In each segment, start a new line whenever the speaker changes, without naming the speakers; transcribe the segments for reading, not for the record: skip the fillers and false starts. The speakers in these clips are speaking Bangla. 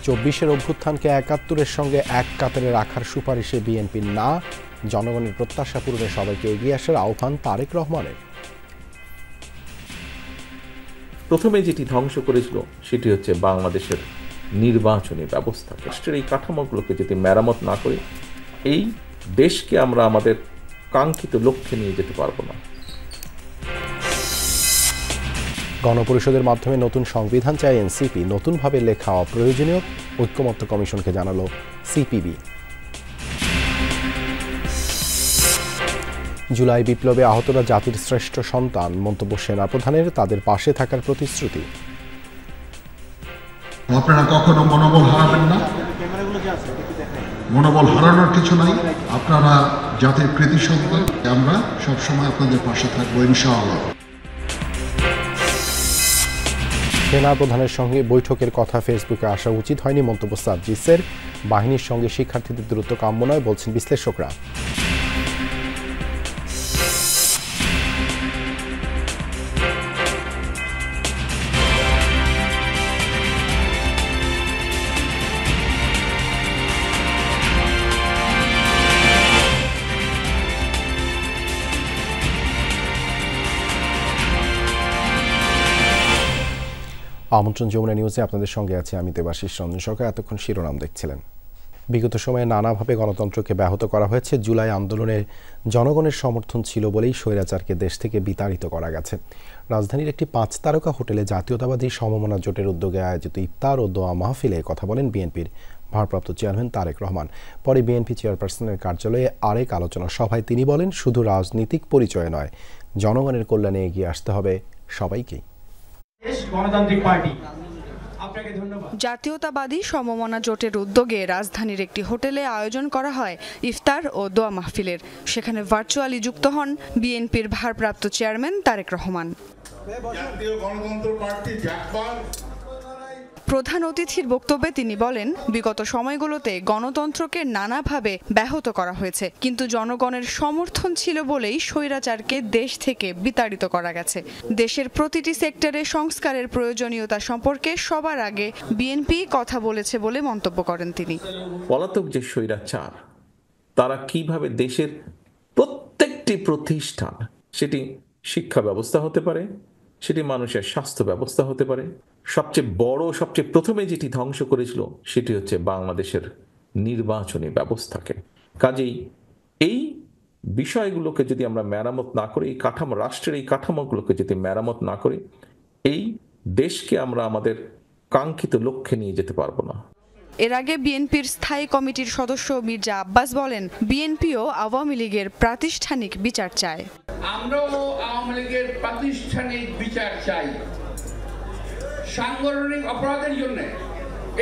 ২৪-এর অভ্যুত্থানকে ৭১-এর সঙ্গে এক কাতারে রাখার সুপারিশে বিএনপির না, জনগণের প্রত্যাশা পূরণে সবাইকে এগিয়ে আসার আহ্বান তারেক রহমানের।
প্রথমে যেটি ধ্বংস করেছিল সেটি হচ্ছে বাংলাদেশের নির্বাচনী ব্যবস্থা। রাষ্ট্রের এই কাঠামোগুলোকে যদি মেরামত না করি, এই দেশকে আমরা আমাদের কাঙ্ক্ষিত লক্ষ্যে নিয়ে যেতে পারবো না।
গণপরিষদের মাধ্যমে নতুন সংবিধান চায় এনসিপি, নতুনভাবে লেখা অপ্রয়োজনীয়, ঐক্যমত্য কমিশনকে জানালো সিপিবি। জুলাই বিপ্লবে আহতরা জাতির শ্রেষ্ঠ সন্তান, মন্তব্য সেনাপ্রধানের, তাদের পাশে থাকার প্রতিশ্রুতি।
আপনারা কখনো মনোবল হারাবেন না, মনোবল হারানোর কিছু নাই। আপনারা জাতির কৃতি সন্তান, আমরা সবসময় আপনাদের পাশে থাকবো ইনশাআল্লাহ।
সেনাপ্রধানের সঙ্গে বৈঠকের কথা ফেসবুকে আসা উচিত হয়নি, মন্তব্য সার্জিসের। বাহিনীর সঙ্গে শিক্ষার্থীদের দূরত্ব কাম্য নয়, বলছেন বিশ্লেষকরা। আমন্ত্রণ যমুনা নিউজে আপনাদের সঙ্গে আছে আমি দেবাশিস রঞ্জন সরকার। এতক্ষণ শিরোনাম দেখছিলেন। বিগত সময়ে নানাভাবে গণতন্ত্রকে ব্যাহত করা হয়েছে। জুলাই আন্দোলনে জনগণের সমর্থন ছিল বলেই স্বৈরাচারকে দেশ থেকে বিতাড়িত করা গেছে। রাজধানীর একটি 5 তারকা হোটেলে জাতীয়তাবাদী সমমনা জোটের উদ্যোগে আয়োজিত ইফতার ও দোয়া মাহফিলে কথা বলেন বিএনপির ভারপ্রাপ্ত চেয়ারম্যান তারেক রহমান। পরে বিএনপি চেয়ারপারসনের কার্যালয়ে আরেক আলোচনা সভায় তিনি বলেন, শুধু রাজনৈতিক পরিচয় নয়, জনগণের কল্যাণে এগিয়ে আসতে হবে সবাইকেই।
জাতীয়তাবাদী সমমনা জোটের উদ্যোগে রাজধানীর একটি হোটেলে আয়োজন করা হয় ইফতার ও দোয়া মাহফিলের। সেখানে ভার্চুয়ালি যুক্ত হন বিএনপির ভারপ্রাপ্ত চেয়ারম্যান তারেক রহমান। প্রধান অতিথির বক্তব্যে তিনি বলেন, বিগত সময়গুলোতে গণতন্ত্রকে নানাভাবে ব্যাহত করা হয়েছে, কিন্তু জনগণের সমর্থন ছিল বলেই স্বৈরাচারকে দেশ থেকে বিতাড়িত করা গেছে। দেশের প্রতিটি সেক্টরে সংস্কারের প্রয়োজনীয়তা সম্পর্কে সবার আগে বিএনপি কথা বলেছে বলে মন্তব্য করেন তিনি।
পলাতক যে স্বৈরাচার, তারা কিভাবে দেশের প্রত্যেকটি প্রতিষ্ঠান, সেটি শিক্ষা ব্যবস্থা হতে পারে, সেটি মানুষের স্বাস্থ্য ব্যবস্থা হতে পারে, সবচেয়ে বড় সবচেয়ে প্রথমে যেটি ধ্বংস করেছিল সেটি হচ্ছে বাংলাদেশের নির্বাচনী ব্যবস্থাকে। কাজেই এই বিষয়গুলোকে যদি আমরা মেরামত না করি, এই কাঠামো, রাষ্ট্রের এই কাঠামোগুলোকে যদি মেরামত না করি, এই দেশকে আমরা আমাদের কাঙ্ক্ষিত লক্ষ্যে নিয়ে যেতে পারবো না।
এর আগে বিএনপির স্থায়ী কমিটির সদস্য মির্জা আব্বাস বলেন, বিএনপিও আওয়ামী লীগের প্রাতিষ্ঠানিক বিচার চায়।
আমরাও আওয়ামী লীগের প্রাতিষ্ঠানিক বিচার চাই। সাংগঠনিক অপরাধের জন্য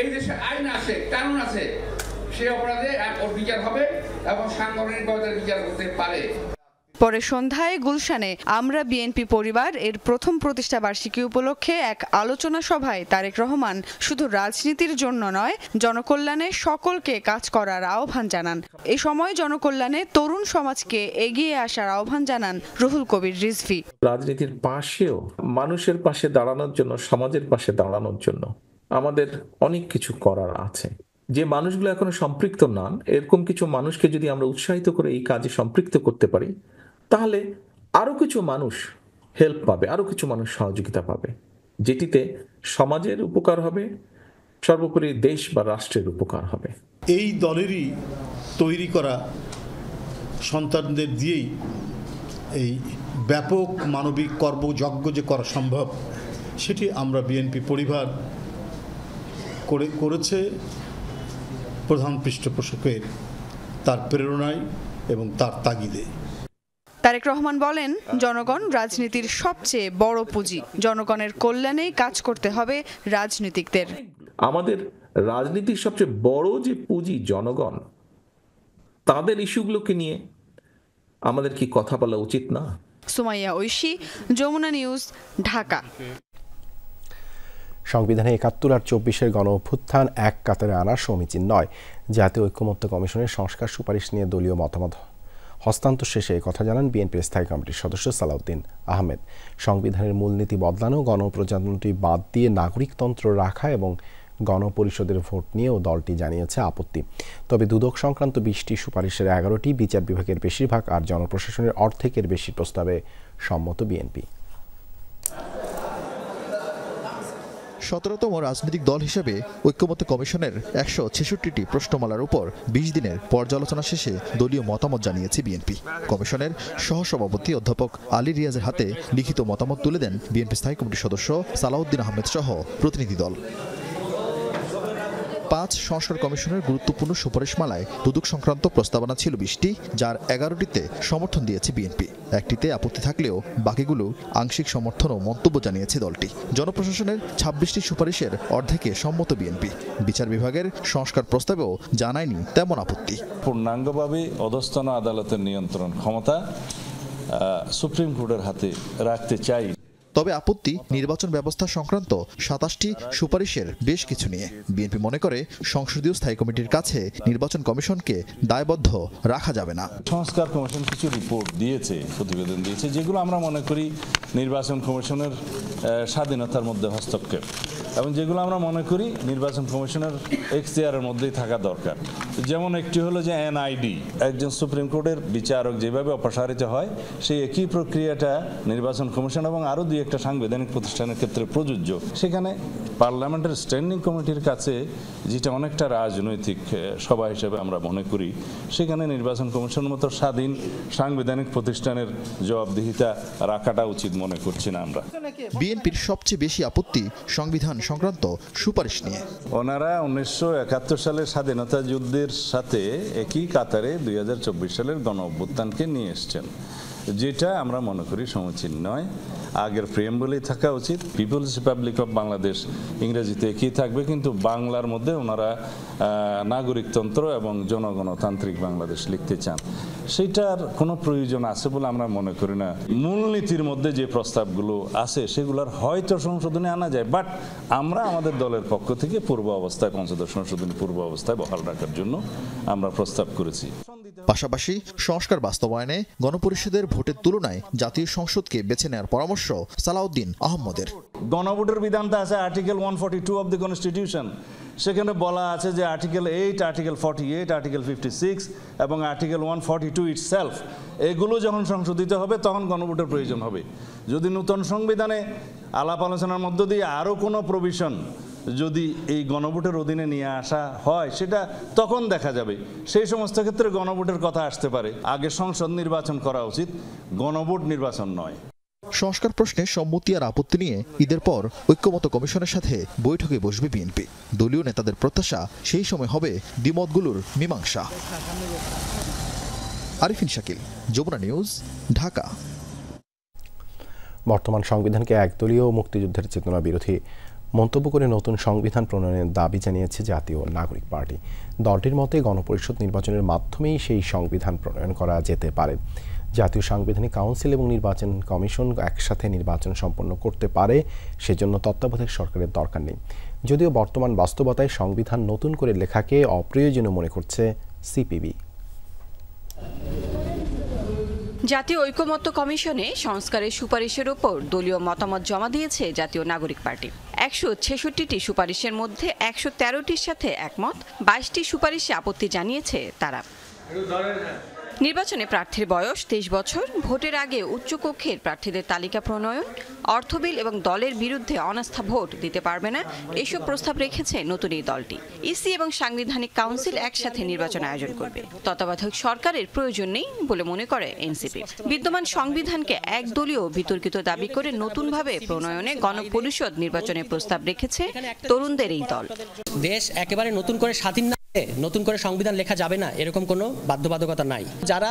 এই দেশে আইন আছে, কানুন আছে, সেই অপরাধে বিচার হবে এবং সাংগঠনিক বিচার করতে পারে।
পরে সন্ধ্যায় গুলশানে আমরা বিএনপি পরিবার এর প্রথম প্রতিষ্ঠা বার্ষিকী উপলক্ষে এক আলোচনা সভায় তারেক রহমান শুধু রাজনীতির জন্য নয়, জনকল্যাণে সকলকে কাজ করার আহ্বান জানান। এই সময় জনকল্যাণে তরুণ সমাজকে এগিয়ে আসার আহ্বান জানান রুহুল কবির রিজভী।
রাজনীতির পাশেও মানুষের পাশে দাঁড়ানোর জন্য, সমাজের পাশে দাঁড়ানোর জন্য আমাদের অনেক কিছু করার আছে। যে মানুষগুলো এখনো সম্পৃক্ত নন, এরকম কিছু মানুষকে যদি আমরা উৎসাহিত করে এই কাজে সম্পৃক্ত করতে পারি, তাহলে আরো কিছু মানুষ হেল্প পাবে, আরো কিছু মানুষ সহযোগিতা পাবে, যেটিতে সমাজের উপকার হবে, সর্বোপরি দেশ বা রাষ্ট্রের উপকার হবে।
এই দলেরই তৈরি করা সন্তানদের দিয়েই এই ব্যাপক মানবিক কর্মযজ্ঞ যে করা সম্ভব, সেটি আমরা বিএনপি পরিবার করেছে প্রধান পৃষ্ঠপোষকের তার প্রেরণায় এবং তার তাগিদে।
তারেক রহমান বলেন, জনগণ রাজনীতির সবচেয়ে বড় পুঁজি, জনগণের কল্যাণেই কাজ করতে হবে রাজনীতিকদের।
আমাদের রাজনীতির সবচেয়ে বড় যে পুঁজি জনগণ, তাদের ইস্যুগুলোকে নিয়ে আমাদের কি কথা বলা উচিত না?
সুমাইয়া ঐশী, যমুনা নিউজ, ঢাকা।
সংবিধানে ৭১ আর ২৪-এর গণ অভ্যুত্থান এক কাতারে আনা সমীচীন নয়। জাতীয় ঐক্যমত্য কমিশনের সংস্কার সুপারিশ নিয়ে দলীয় মতামত হস্তান্তর শেষে কথা জানান বিএনপির স্থায়ী কমিটির সদস্য সালাউদ্দিন আহমেদ। সংবিধানের মূলনীতি বদলানো, গণপ্রজাতন্ত্রী বাদ দিয়ে নাগরিকতন্ত্র রাখা এবং গণপরিষদের ভোট নিয়েও দলটি জানিয়েছে আপত্তি। তবে দুদক সংক্রান্ত 20টি সুপারিশের 11টি বিচার বিভাগের বেশিরভাগ আর জনপ্রশাসনের অর্ধেকের বেশি প্রস্তাবে সম্মত বিএনপি।
17তম রাজনৈতিক দল হিসেবে ঐক্যমত্য কমিশনের 166টি প্রশ্নমালার উপর 20 দিনের পর্যালোচনা শেষে দলীয় মতামত জানিয়েছে বিএনপি। কমিশনের সহসভাপতি অধ্যাপক আলী রিয়াজের হাতে লিখিত মতামত তুলে দেন বিএনপি স্থায়ী কমিটির সদস্য সালাউদ্দিন আহমেদ সহ প্রতিনিধি দল। 5 সংস্কার কমিশনের গুরুত্বপূর্ণ সুপারিশমালায় দুদক সংক্রান্ত প্রস্তাবনা ছিল 20টি, যার 11টিতে সমর্থন দিয়েছে বিএনপি। একটিতে আপত্তি থাকলেও বাকিগুলো আংশিক সমর্থন ও মন্তব্য জানিয়েছে দলটি। জনপ্রশাসনের 26টি সুপারিশের অর্ধেকে সম্মত বিএনপি। বিচার বিভাগের সংস্কার প্রস্তাবেও জানায়নি তেমন আপত্তি।
পূর্ণাঙ্গভাবে অধস্তন আদালতের নিয়ন্ত্রণ ক্ষমতা সুপ্রিম কোর্টের হাতে রাখতে চাই।
তবে আপত্তি নির্বাচন ব্যবস্থা সংক্রান্ত 27টি সুপারিশের বেশ কিছু নিয়ে। বিএনপি মনে করে সংসদীয় স্থায়ী কমিটির কাছে নির্বাচন কমিশনকে দায়বদ্ধ রাখা যাবে না।
সংস্কার কমিশন কিছু রিপোর্ট দিয়েছে, প্রতিবেদন দিয়েছে, যেগুলো আমরা মনে করি নির্বাচন কমিশনের স্বাধীনতার মধ্যে হস্তক্ষেপ, এবং যেগুলো আমরা মনে করি নির্বাচন কমিশনের এখতিয়ারের মধ্যেই থাকা দরকার। যেমন একটি হলো যে এনআইডি, একজন সুপ্রিম কোর্টের বিচারক যেভাবে অপসারিত হয় সেই একই প্রক্রিয়াটা নির্বাচন কমিশন এবং আরও দুই একটা সাংবিধানিক প্রতিষ্ঠানের ক্ষেত্রে প্রযোজ্য। সেখানে পার্লামেন্টের স্ট্যান্ডিং কমিটির কাছে, যেটা অনেকটা রাজনৈতিক সভা হিসেবে আমরা মনে করি, সেখানে নির্বাচন কমিশনের মতো স্বাধীন সাংবিধানিক প্রতিষ্ঠানের জবাবদিহিতা রাখাটা উচিত মনে করছি না আমরা।
বিএনপির সবচেয়ে বেশি আপত্তি সংবিধান সংক্রান্ত সুপারিশ নিয়ে।
ওনারা 1971 সালের স্বাধীনতা যুদ্ধের সাথে একই কাতারে 2024 সালের গণ অভ্যুত্থানকে নিয়ে এসছেন, যেটা আমরা মনে করি সমীচীন নয়। আগের প্রিয়াম্বলেই থাকা উচিত। পিপলস রিপাবলিক অফ বাংলাদেশ ইংরেজিতে একই থাকবে, কিন্তু বাংলার মধ্যে ওনারা নাগরিকতন্ত্র এবং জনগণতান্ত্রিক বাংলাদেশ লিখতে চান। সেটার কোনো প্রয়োজন আছে বলে আমরা মনে করি না। মূলনীতির মধ্যে যে প্রস্তাবগুলো আছে সেগুলোর হয়তো সংশোধনে আনা যায়, বাট আমরা আমাদের দলের পক্ষ থেকে পূর্ব অবস্থায়, পঞ্চদশ সংশোধনী পূর্ব অবস্থায় বহাল রাখার জন্য আমরা প্রস্তাব করেছি।
পাশাপাশি সংস্কার বাস্তবায়নে গণপরিষদের ভোটের তুলনায় জাতীয় সংসদকে বেছে নেওয়ার পরামর্শ সালাউদ্দিন আহমদের।
গণভোটের বিধানটা আছে আর্টিকেল 142 অফ দ্য কনস্টিটিউশন। সেখানে বলা আছে যে আর্টিকেল 8, আর্টিকেল 48, আর্টিকেল 56 এবং আর্টিকেল 142 ইটসেলফ, এগুলো যখন সংশোধিত হবে তখন গণভোটের প্রয়োজন হবে। যদি নতুন সংবিধানে আলাপ আলোচনার মধ্য দিয়ে আরও কোনো প্রভিশন যদি এই গণভোটের অধীনে নিয়ে আসা হয়, সেটা তখন দেখা যাবে। সেই সমস্ত ক্ষেত্রে গণভোটের কথা আসতে পারে। আগে সংসদ নির্বাচন করা উচিত, গণভোট নির্বাচন নয়।
সংস্কার প্রশ্নে সম্মতি আর আপত্তি নিয়ে ঈদের পর ঐক্যমত্য কমিশনের সাথে বৈঠকে বসবে বিএনপি। দলীয় নেতাদের প্রত্যাশা সেই সময় হবে দ্বিমতগুলোর মীমাংসা। আরিফিন শাকিল, যমুনা নিউজ, ঢাকা।
বর্তমান সংবিধানকে একদলীয় মুক্তিযুদ্ধের চেতনা বিরোধী মন্তব্য করে নতুন সংবিধান প্রণয়নের দাবি জানিয়েছে জাতীয় নাগরিক পার্টি। দলটির মতে গণপরিষদ নির্বাচনের মাধ্যমেই সেই সংবিধান প্রণয়ন করা যেতে পারে। জাতীয় সাংবিধানিক কাউন্সিল এবং নির্বাচন কমিশন একসাথে নির্বাচন সম্পন্ন করতে পারে, সেজন্য তত্ত্বাবধায়ক সরকারের দরকার নেই। যদিও বর্তমান বাস্তবতায় সংবিধান নতুন করে লেখাকে অপ্রয়োজনীয় মনে করছে সিপিবি।
জাতীয় ঐকমত্য কমিশনে সংস্কারের সুপারিশের উপর দলীয় মতামত জমা দিয়েছে জাতীয় নাগরিক পার্টি। 166টি সুপারিশের মধ্যে 113টির সাথে একমত, 22টি সুপারিশে আপত্তি জানিয়েছে তারা। নির্বাচনে প্রার্থীর বয়স 23 বছর, ভোটের আগে উচ্চকক্ষের প্রার্থীদের তালিকা প্রণয়ন, অর্থবিল এবং দলের বিরুদ্ধে অনাস্থা ভোট দিতে পারবে না, এসব প্রস্তাব রেখেছে নতুন এই দলটি। ইসি এবং সাংবিধানিক কাউন্সিল একসাথে নির্বাচন আয়োজন করবে। তত্ত্বাবধায়ক সরকারের প্রয়োজন নেই বলে মনে করে এনসিপি। বিদ্যমান সংবিধানকে একদলীয় বিতর্কিত দাবি করে নতুনভাবে প্রণয়নে গণপরিষদ নির্বাচনের প্রস্তাব রেখেছে তরুণদের এই দল।
দেশ একেবারে নতুন করে স্বাধীন নতুন করে সংবিধান লেখা যাবে না, এরকম কোনো বাধ্যবাধকতা নাই। যারা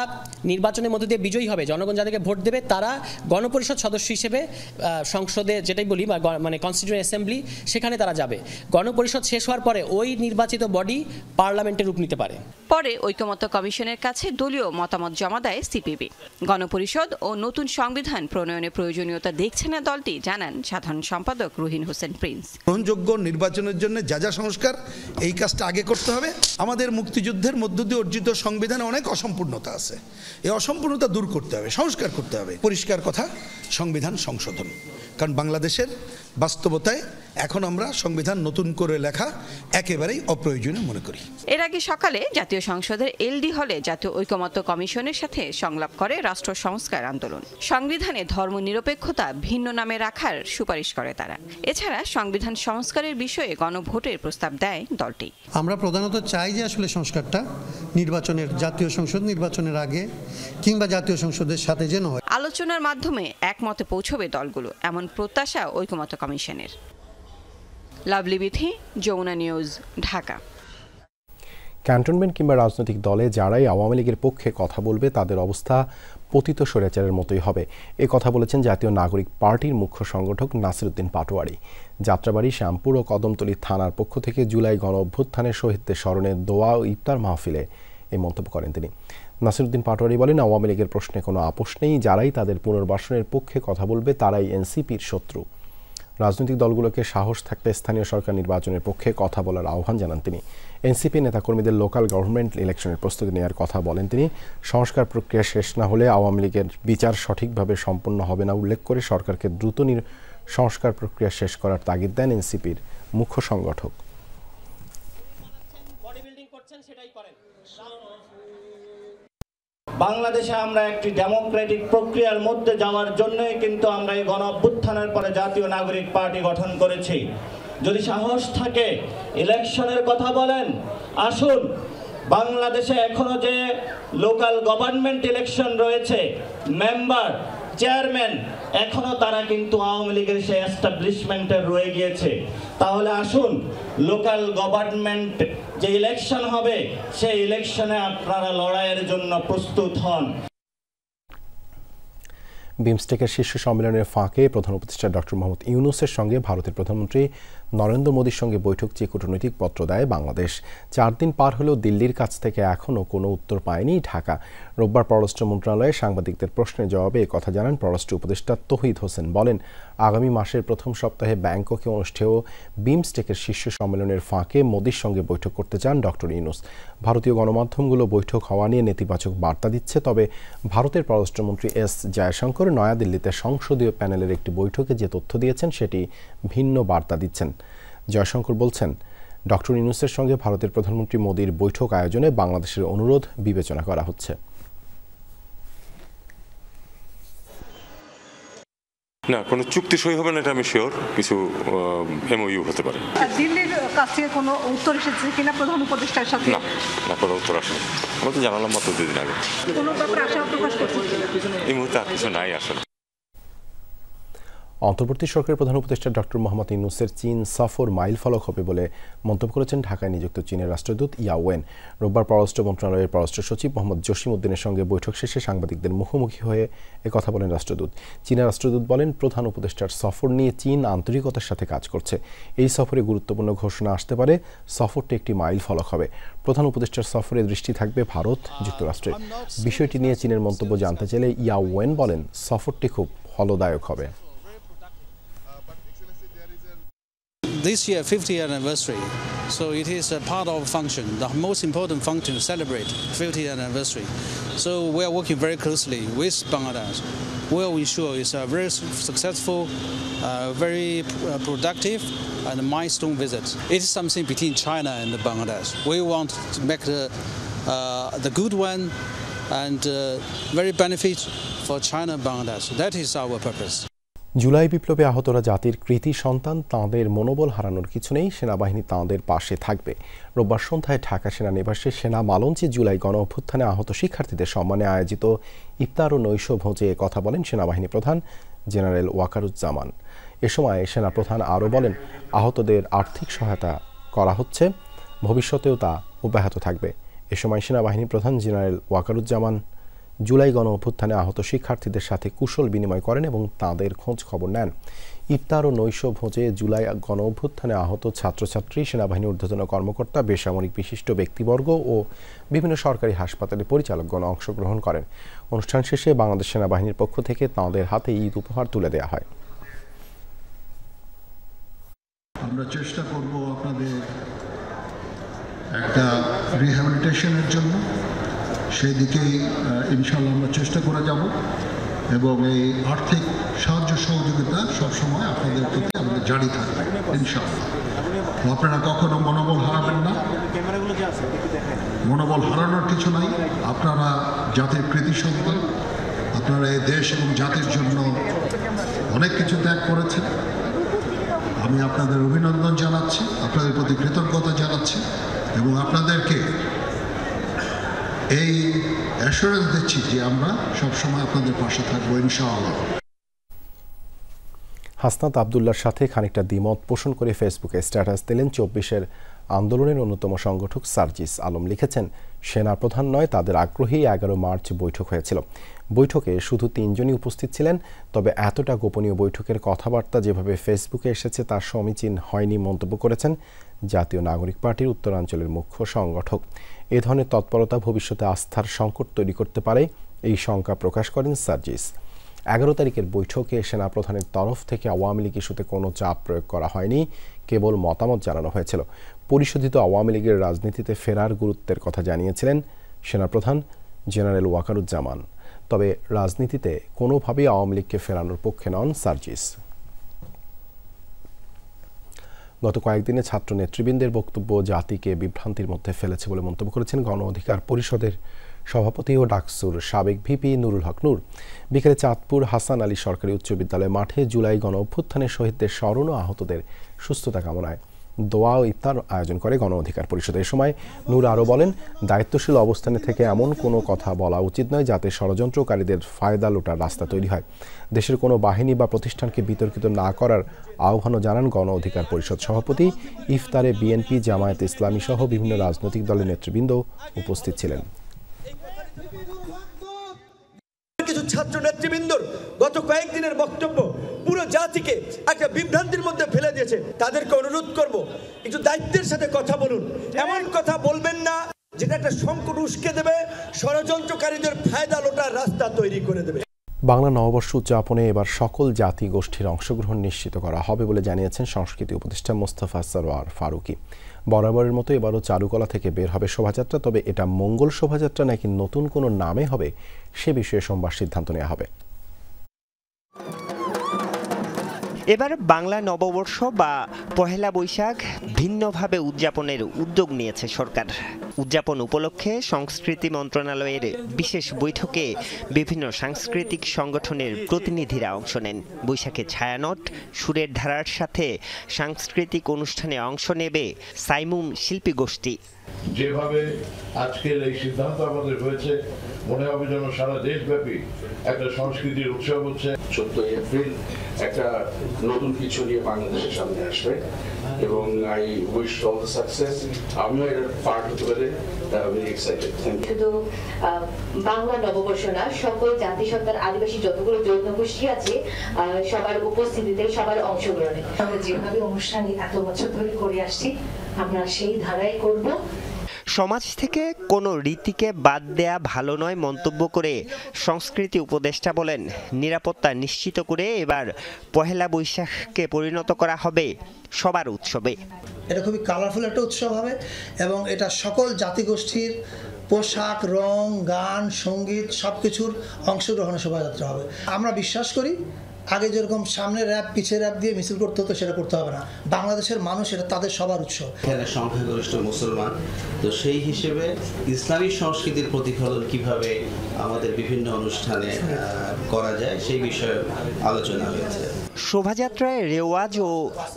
নির্বাচনের মধ্যে দিয়ে বিজয়ী হবে, জনগণ যাদেরকে ভোট দেবে, তারা গণপরিষদ সদস্য হিসেবে সংসদে, যেটাই বলি মানে কনস্টিটিউয়েন্ট অ্যাসেম্বলি, সেখানে তারা যাবে। গণপরিষদ শেষ হওয়ার পরে ওই নির্বাচিত বডি পার্লামেন্টের রূপ নিতে পারে।
পরে ঐকমত্য কমিশনের কাছে দলীয় মতামত জমা দেয় সিপিবি। গণপরিষদ ও নতুন সংবিধান প্রণয়নের প্রয়োজনীয়তা দেখছে না দলটি, জানান সাধারণ সম্পাদক রুহিন হোসেন প্রিন্স।
গ্রহণযোগ্য নির্বাচনের জন্য যা যা সংস্কার, এই কাজটা আগে করতে হবে। আমাদের মুক্তিযুদ্ধের মধ্য দিয়ে অর্জিত সংবিধানে অনেক অসম্পূর্ণতা আছে, এই অসম্পূর্ণতা দূর করতে হবে, সংস্কার করতে হবে। পরিষ্কার কথা, সংবিধান সংশোধন, কারণ বাংলাদেশের বাস্তবতায় এখন আমরা সংবিধান নতুন করে লেখা একেবারেই অপ্রয়োজনীয় মনে করি।
এর আগে সকালে জাতীয় সংসদের এলডি হলে জাতীয় ঐকমত্য কমিশনের সাথে সংলাপ করে রাষ্ট্র সংস্কার আন্দোলন। সংবিধানে ধর্মনিরপেক্ষতা ভিন্ন নামে রাখার সুপারিশ করে তারা। এছাড়া সংবিধান সংস্কারের বিষয়ে গণভোটের প্রস্তাব দেয় দলটি।
আমরা প্রধানত চাই যে আসলে সংস্কারটা নির্বাচনের, জাতীয় সংসদ নির্বাচনের আগে কিংবা জাতীয় সংসদের সাথে যেন হয়।
আলোচনার মাধ্যমে একমতে পৌঁছবে দলগুলো, এমন প্রত্যাশা ঐকমত্য কমিশনের। Lovely Bithi, Jamuna news, Dhaka.
Cantonment কিংবা রাজনৈতিক দলে যারাই আওয়ামী লীগের পক্ষে কথা বলবে তাদের অবস্থা পতিত স্বৈরাচারের মতোই হবে, এ কথা বলেছেন জাতীয় নাগরিক পার্টির মুখ্য সংগঠক নাসিরউদ্দিন পাটোয়ারি। যাত্রাবাড়ি, শ্যামপুর ও কদমতলী থানার পক্ষ থেকে জুলাই গণ অভ্যুত্থানের শহীদদের স্মরণে দোয়া ও ইফতার মাহফিলে এই মন্তব্য করেন তিনি। নাসিরউদ্দিন পাটোয়ারি বলেন, আওয়ামী লীগের প্রশ্নে কোনো আপোষ নেই, যারাই তাদের পুনর্বাসনের পক্ষে কথা বলবে তারাই এনসিপির শত্রু। রাজনৈতিক দলগুলোকে সাহস থাকলে স্থানীয় সরকার নির্বাচনের পক্ষে কথা বলার আহ্বান জানান তিনি। এনসিপি নেতাকর্মীদের লোকাল গভর্নমেন্ট ইলেকশনের প্রস্তুতি নেওয়ার কথা বলেন তিনি। সংস্কার প্রক্রিয়া শেষ না হলে আওয়ামী লীগের বিচার সঠিকভাবে সম্পন্ন হবে না উল্লেখ করে সরকারকে দ্রুত সংস্কার প্রক্রিয়া শেষ করার তাগিদ দেন এনসিপির মুখ্য সংগঠক।
বাংলাদেশে আমরা একটি ডেমোক্রেটিক প্রক্রিয়ার মধ্যে যাওয়ার জন্যই কিন্তু আমরা এই গণ অভ্যুত্থানের পরে জাতীয় নাগরিক পার্টি গঠন করেছি। যদি সাহস থাকে ইলেকশনের কথা বলেন, আসুন। বাংলাদেশে এখনো যে লোকাল গভর্নমেন্ট ইলেকশন রয়েছে, মেম্বার, চেয়ারম্যান, এখনো তারা কিন্তু আওয়ামী লীগের সেই এস্টাবলিশমেন্টে রয়ে গিয়েছে। তাহলে আসুন, লোকাল গভর্নমেন্ট যে ইলেকশন হবে সেই ইলেকশনে আপনারা লড়াইয়ের জন্য প্রস্তুত হন।
বিমস্টেকের শীর্ষ সম্মেলনের ফাঁকে প্রধান উপদেষ্টা ডক্টর মোহাম্মদ ইউনূসের সঙ্গে ভারতের প্রধানমন্ত্রী নরেন্দ্র মোদীর সঙ্গে বৈঠক চেয়ে কূটনৈতিক পত্র দেয় বাংলাদেশ। 4 দিন পার হলেও দিল্লির কাছ থেকে এখনও কোনো উত্তর পায়নি ঢাকা। রোববার পররাষ্ট্র মন্ত্রণালয়ে সাংবাদিকদের প্রশ্নের জবাবে একথা জানান পররাষ্ট্র উপদেষ্টা তৌহিদ হোসেন। বলেন, আগামী মাসের প্রথম সপ্তাহে ব্যাংককে অনুষ্ঠেয় বিমস্টেকের শীর্ষ সম্মেলনের ফাঁকে মোদীর সঙ্গে বৈঠক করতে চান ডক্টর ইউনূস। ভারতীয় গণমাধ্যমগুলো বৈঠক হওয়া নিয়ে নেতিবাচক বার্তা দিচ্ছে, তবে ভারতের পররাষ্ট্রমন্ত্রী এস জয়শঙ্কর নয়াদিল্লিতে সংসদীয় প্যানেলের একটি বৈঠকে যে তথ্য দিয়েছেন সেটি ভিন্ন বার্তা দিচ্ছেন। জয়শঙ্কর বলছেন, ডক্টর ইউনূসের সঙ্গে ভারতের প্রধানমন্ত্রী মোদীর বৈঠক আয়োজনে বাংলাদেশের অনুরোধ বিবেচনা করা হচ্ছে।
না, কোনো চুক্তি সই হবে না এটা আমি শিওর, কিছু এমওইউ হতে পারে।
দিল্লির কাছ থেকে কোনো উত্তর এসেছে কিনা প্রধান উপদেষ্টার সাথে?
না, কোনো উত্তর আসেনি। আমরা তো জানালাম মাত্র 2 দিন আগে।
কোনো ব্যাপারে আশা প্রকাশ করছেন?
এই মুহূর্তে আর কিছু নাই আসলে।
অন্তর্বর্তী সরকারের প্রধান উপদেষ্টা ডক্টর মোহাম্মদ ইউনূসের চীন সফর মাইলফলক হবে বলে মন্তব্য করেছেন ঢাকায় নিযুক্ত চীনের রাষ্ট্রদূত ইয়া ওয়েন। রোববার পররাষ্ট্র মন্ত্রণালয়ের পররাষ্ট্র সচিব মোহাম্মদ জসিম উদ্দিনের সঙ্গে বৈঠক শেষে সাংবাদিকদের মুখোমুখি হয়ে একথা বলেন রাষ্ট্রদূত। চীনের রাষ্ট্রদূত বলেন, প্রধান উপদেষ্টার সফর নিয়ে চীন আন্তরিকতার সাথে কাজ করছে। এই সফরে গুরুত্বপূর্ণ ঘোষণা আসতে পারে, সফরটি একটি মাইলফলক হবে। প্রধান উপদেষ্টার সফরে দৃষ্টি থাকবে ভারত, যুক্তরাষ্ট্রের। বিষয়টি নিয়ে চীনের মন্তব্য জানতে চাইলে ইয়া ওয়েন বলেন, সফরটি খুব ফলদায়ক হবে।
This year, 50th anniversary, so it is a part of function, the most important function to celebrate 50th anniversary. So we are working very closely with Bangladesh. We will ensure it's a very successful, very productive and milestone visit. It is something between China and Bangladesh. We want to make the good one and very benefit for China and Bangladesh. That is our purpose.
July বিপ্লবে আহতরা জাতির কৃতি সন্তান, তাঁদের মনোবল হারানোর কিছু নেই, সেনাবাহিনী তাঁদের পাশে থাকবে। রোববার সন্ধ্যায় ঢাকা সেনানিবাসে সেনা মালঞ্চে জুলাই গণ অভ্যুত্থানে আহত শিক্ষার্থীদের সম্মানে আয়োজিত ইফতার ও নৈশ ভোজে কথা বলেন সেনাবাহিনী প্রধান জেনারেল ওয়াকারুজ্জামান। এ সময় সেনাপ্রধান আরও বলেন, আহতদের আর্থিক সহায়তা করা হচ্ছে, ভবিষ্যতেও তা অব্যাহত থাকবে। এ সময় সেনাবাহিনী প্রধান জেনারেল ওয়াকারুজ্জামান জুলাই গণ অভ্যুত্থানে আহত শিক্ষার্থীদের সাথে কুশল বিনিময় করেন এবং তাঁদের খোঁজ খবর নেন। ইফতার ও নৈশ ভোজে জুলাই গণ অভ্যুত্থানে আহত ছাত্রছাত্রী, সেনাবাহিনীর ঊর্ধ্বতন কর্মকর্তা, বেসামরিক বিশিষ্ট ব্যক্তিবর্গ ও বিভিন্ন সরকারি হাসপাতালের পরিচালকগণ অংশগ্রহণ করেন। অনুষ্ঠান শেষে বাংলাদেশ সেনাবাহিনীর পক্ষ থেকে তাঁদের হাতে ঈদ উপহার তুলে দেওয়া হয়।
আমরা চেষ্টা করব আপনাদের একটা রিহ্যাবিলিটেশনের জন্য, সেই দিকেই ইনশাআল্লাহ আমরা চেষ্টা করে যাব। এবং এই আর্থিক সাহায্য সহযোগিতা সবসময় আপনাদের প্রতি আমাদের জারি থাকবে ইনশাআল্লাহ। তো আপনারা কখনো মনোবল হারাবেন না, মনোবল হারানোর কিছু নাই। আপনারা জাতির কৃতি সন্তান, আপনারা এই দেশ এবং জাতির জন্য অনেক কিছু ত্যাগ করেছেন। আমি আপনাদের অভিনন্দন জানাচ্ছি, আপনাদের প্রতি কৃতজ্ঞতা জানাচ্ছি এবং আপনাদেরকে এই অ্যাসুরেন্স দিচ্ছি যে আমরা সবসময় আপনাদের পাশে থাকবো ইনশাআল্লাহ।
হাসনাত আবদুল্লাহর সাথে খানিকটা দ্বিমত পোষণ করে ফেসবুকে স্ট্যাটাস দিলেন ২৪-এর আন্দোলনের অন্যতম সংগঠক সার্জিস আলম। লিখেছেন, সেনাপ্রধান নয়, তাদের আগ্রহেই ১১ মার্চ বৈঠক হয়েছিল। বৈঠকে শুধু ৩ জনই উপস্থিত ছিলেন, তবে এতটা গোপনীয় বৈঠকের কথাবার্তা যেভাবে ফেসবুকে এসেছে তা সমীচীন হয়নি মন্তব্য করেছেন জাতীয় নাগরিক পার্টির উত্তরাঞ্চলের মুখ্য সংগঠক। এ ধরনের তৎপরতা ভবিষ্যতে আস্থার সংকট তৈরি করতে পারে, এই শঙ্কা প্রকাশ করেন সার্জিস। ১১ তারিখের বৈঠকে সেনাপ্রধানের তরফ থেকে আওয়ামী লীগ ইস্যুতে কোনো চাপ প্রয়োগ করা হয়নি, কেবল মতামত জানানো হয়েছিল। পরিশোধিত আওয়ামী লীগের রাজনীতিতে ফেরার গুরুত্বের কথা জানিয়েছিলেন সেনাপ্রধান জেনারেল ওয়াকারুজ্জামান। তবে রাজনীতিতে কোনোভাবেই আওয়ামী লীগকে ফেরানোর পক্ষে নন সার্জিস। গত কয়েকদিনে ছাত্র নেতৃবৃন্দের বক্তব্য জাতিকে বিভ্রান্তির মধ্যে ফেলেছে বলে মন্তব্য করেছেন গণ অধিকার পরিষদের সভাপতি ও ডাকসুর সাবেক ভিপি নুরুল হক নূর। বিকেলে চাঁদপুর হাসান আলী সরকারি উচ্চ বিদ্যালয় মাঠে জুলাই গণ অভ্যুত্থানের শহীদদের স্মরণ ও আহতদের সুস্থতা কামনায় দোয়া ও ইফতার আয়োজন করে গণ অধিকার পরিষদ। এ সময় নূর আরও বলেন, দায়িত্বশীল অবস্থানে থেকে এমন কোনো কথা বলা উচিত নয় যাতে ষড়যন্ত্রকারীদের ফায়দা লোটার রাস্তা তৈরি হয়। দেশের কোনো বাহিনী বা প্রতিষ্ঠানকে বিতর্কিত না করার আহ্বানও জানান গণ অধিকার পরিষদ সভাপতি। ইফতারে বিএনপি, জামায়াতে ইসলামী সহ বিভিন্ন রাজনৈতিক দলের নেতৃবৃন্দ উপস্থিত ছিলেন।
কিছু ছাত্র নেতৃবৃন্দর গত কয়েকদিনের বক্তব্য পুরো জাতিকে একটা বিভ্রান্তির মধ্যে ফেলে দিয়েছে। তাদেরকে অনুরোধ করব, একটু দায়িত্বের সাথে কথা বলুন। এমন কথা বলবেন না যেটা একটা সংকট উস্কে দেবে, ষড়যন্ত্রকারীদের ফায়দা লোটার রাস্তা তৈরি করে দেবে।
বাংলা নববর্ষ উদযাপনে এবার সকল জাতি গোষ্ঠীর অংশগ্রহণ নিশ্চিত করা হবে বলে জানিয়েছেন সংস্কৃতি উপদেষ্টা মোস্তফা সরোয়ার ফারুকী। বরাবরের মতো এবারও চারুকলা থেকে বের হবে শোভাযাত্রা, তবে এটা মঙ্গল শোভাযাত্রা নাকি নতুন কোনো নামে হবে সে বিষয়ে সোমবার সিদ্ধান্ত নেওয়া হবে।
এবার বাংলা নববর্ষ বা পহেলা বৈশাখ ভিন্নভাবে উদযাপনের উদ্যোগ নিয়েছে সরকার। উদযাপন উপলক্ষে সংস্কৃতি মন্ত্রণালয়ের বিশেষ বৈঠকে বিভিন্ন সাংস্কৃতিক সংগঠনের প্রতিনিধিরা অংশ নেন। বৈশাখে ছায়ানট, সুরের ধারার সাথে সাংস্কৃতিক অনুষ্ঠানে অংশ নেবে সাইমুম শিল্পী গোষ্ঠী।
যেভাবে আজকের এই সিদ্ধান্ত আমাদের হয়েছে, মনে হবে যেন সারা দেশব্যাপী একটা সংস্কৃতির উৎসব হচ্ছে।
14 এপ্রিল একটা নতুন কিছু নিয়ে বাংলাদেশের সামনে আসবে এবং I wish all the success. আমিও এর পার্ট হতে পারে, ভেরি এক্সাইটেড।
শুধু বাংলা নববর্ষ না, সকল জাতিসত্তার আদিবাসী যতগুলো জনগোষ্ঠী আছে সবার উপস্থিতিতে, সবার অংশগ্রহণে আমরা যেভাবে অনুষ্ঠান এত বছর ধরে করে আসছি, আমরা সেই ধারায় করব।
সমাজ থেকে কোনো রীতিকে বাদ দেয়া ভালো নয় মন্তব্য করে সংস্কৃতি উপদেষ্টা বলেন, নিরাপত্তা নিশ্চিত করে এবার পহেলা বৈশাখকে পরিণত করা হবে সবার উৎসবে।
এটা খুবই কালারফুল একটা উৎসব হবে এবং এটা সকল জাতিগোষ্ঠীর পোশাক, রং, গান, সঙ্গীত সবকিছুর অংশগ্রহণে শোভাযাত্রা হবে। আমরা বিশ্বাস করি আগে যেরকম সামনে র্যাপ পিছে র্যাপ দিয়ে মিছিল করতে হতো, সেটা করতে হবে না। বাংলাদেশের মানুষ এটা তাদের সবার উৎসব।
এখানে সংখ্যাগরিষ্ঠ মুসলমান, তো সেই হিসেবে ইসলামী সংস্কৃতির প্রতিফলন কিভাবে আমাদের বিভিন্ন অনুষ্ঠানে করা যায় সেই বিষয়ে আলোচনা হয়েছে।
শোভাযাত্রায় রেওয়াজ ও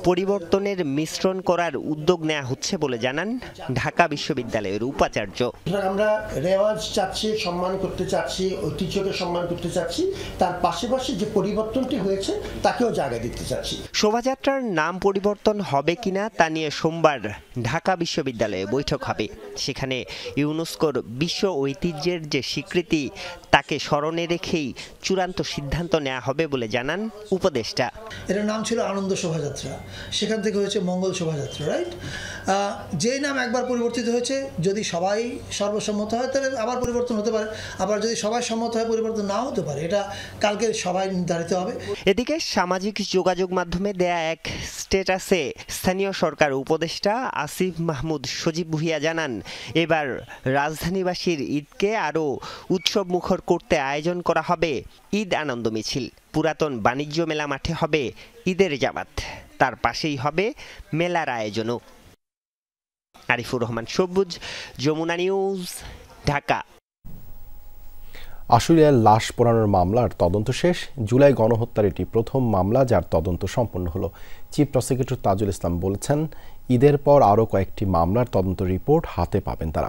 পরিবর্তনের মিশ্রণ করার উদ্যোগ নেওয়া হচ্ছে বলে জানান ঢাকা বিশ্ববিদ্যালয়ের উপাচার্য।
আমরা রেওয়াজ চাচ্ছি, সম্মান করতে চাচ্ছি, ঐতিহ্যকে সম্মান করতে চাচ্ছি, তার পাশাপাশি যে পরিবর্তনটি হয়েছে তাকেও জায়গা দিতে চাচ্ছি।
শোভাযাত্রার নাম পরিবর্তন হবে কিনা তা নিয়ে সোমবার ঢাকা বিশ্ববিদ্যালয়ে বৈঠক হবে। সেখানে ইউনেস্কোর বিশ্ব ঐতিহ্যের যে স্বীকৃতি তাকে স্মরণে রেখেই চূড়ান্ত সিদ্ধান্ত নেওয়া হবে বলে জানান উপদেষ্টা।
এটার নাম ছিল আনন্দ শোভাযাত্রা, সেখান থেকে হয়েছে মঙ্গল শোভাযাত্রা, রাইট? যেই নাম একবার পরিবর্তিত হয়েছে, যদি সবাই সর্বসম্মত হয় তাহলে আবার পরিবর্তন হতে পারে, আবার যদি সবাই সম্মত হয় পরিবর্তন নাও হতে পারে। এটা কালকে সবাই নির্ধারিত হবে।
এদিকে সামাজিক যোগাযোগ মাধ্যমে দেয়া এক স্ট্যাটাসে স্থানীয় সরকার উপদেষ্টা আসিফ মাহমুদ সজীব ভুঁইয়া জানান, এবার রাজধানীবাসীর ঈদকে আরও উৎসবমুখর করতে আয়োজন করা হবে ঈদ আনন্দ মিছিল। পুরাতন বাণিজ্য মেলা মাঠে হবে ঈদের জামাত, তার পাশেই হবে মেলার আয়োজনও। আরিফুর রহমান সবুজ, যমুনা নিউজ, ঢাকা।
আশুলিয়ার লাশ পোড়ানোর মামলার তদন্ত শেষ। জুলাই গণহত্যার এটি প্রথম মামলা যার তদন্ত সম্পন্ন হলো। চিফ প্রসিকিউটর তাজুল ইসলাম বলেছেন, ঈদের পর আরও কয়েকটি মামলার তদন্ত রিপোর্ট হাতে পাবেন তারা।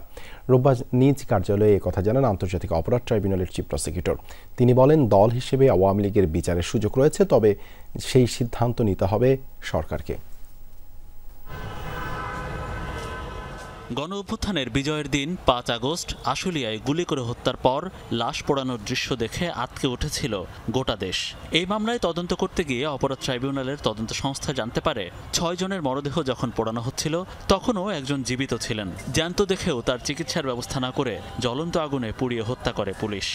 রোববার নিজ কার্যালয়ে একথা জানান আন্তর্জাতিক অপরাধ ট্রাইব্যুনালের চিফ প্রসিকিউটর। তিনি বলেন, দল হিসেবে আওয়ামী লীগের বিচারের সুযোগ রয়েছে, তবে সেই সিদ্ধান্ত নিতে হবে সরকারকে।
গণ অভ্যুত্থানের বিজয়ের দিন 5 আগস্ট আশুলিয়ায় গুলি করে হত্যার পর লাশ পোড়ানোর দৃশ্য দেখে আঁতকে উঠেছিল গোটা দেশ। এই মামলায় তদন্ত করতে গিয়ে অপরাধ ট্রাইব্যুনালের তদন্ত সংস্থা জানতে পারে 6 জনের মরদেহ যখন পোড়ানো হচ্ছিল তখনও একজন জীবিত ছিলেন। জ্যান্ত দেখেও তার চিকিৎসার ব্যবস্থা না করে জ্বলন্ত আগুনে পুড়িয়ে হত্যা করে পুলিশ।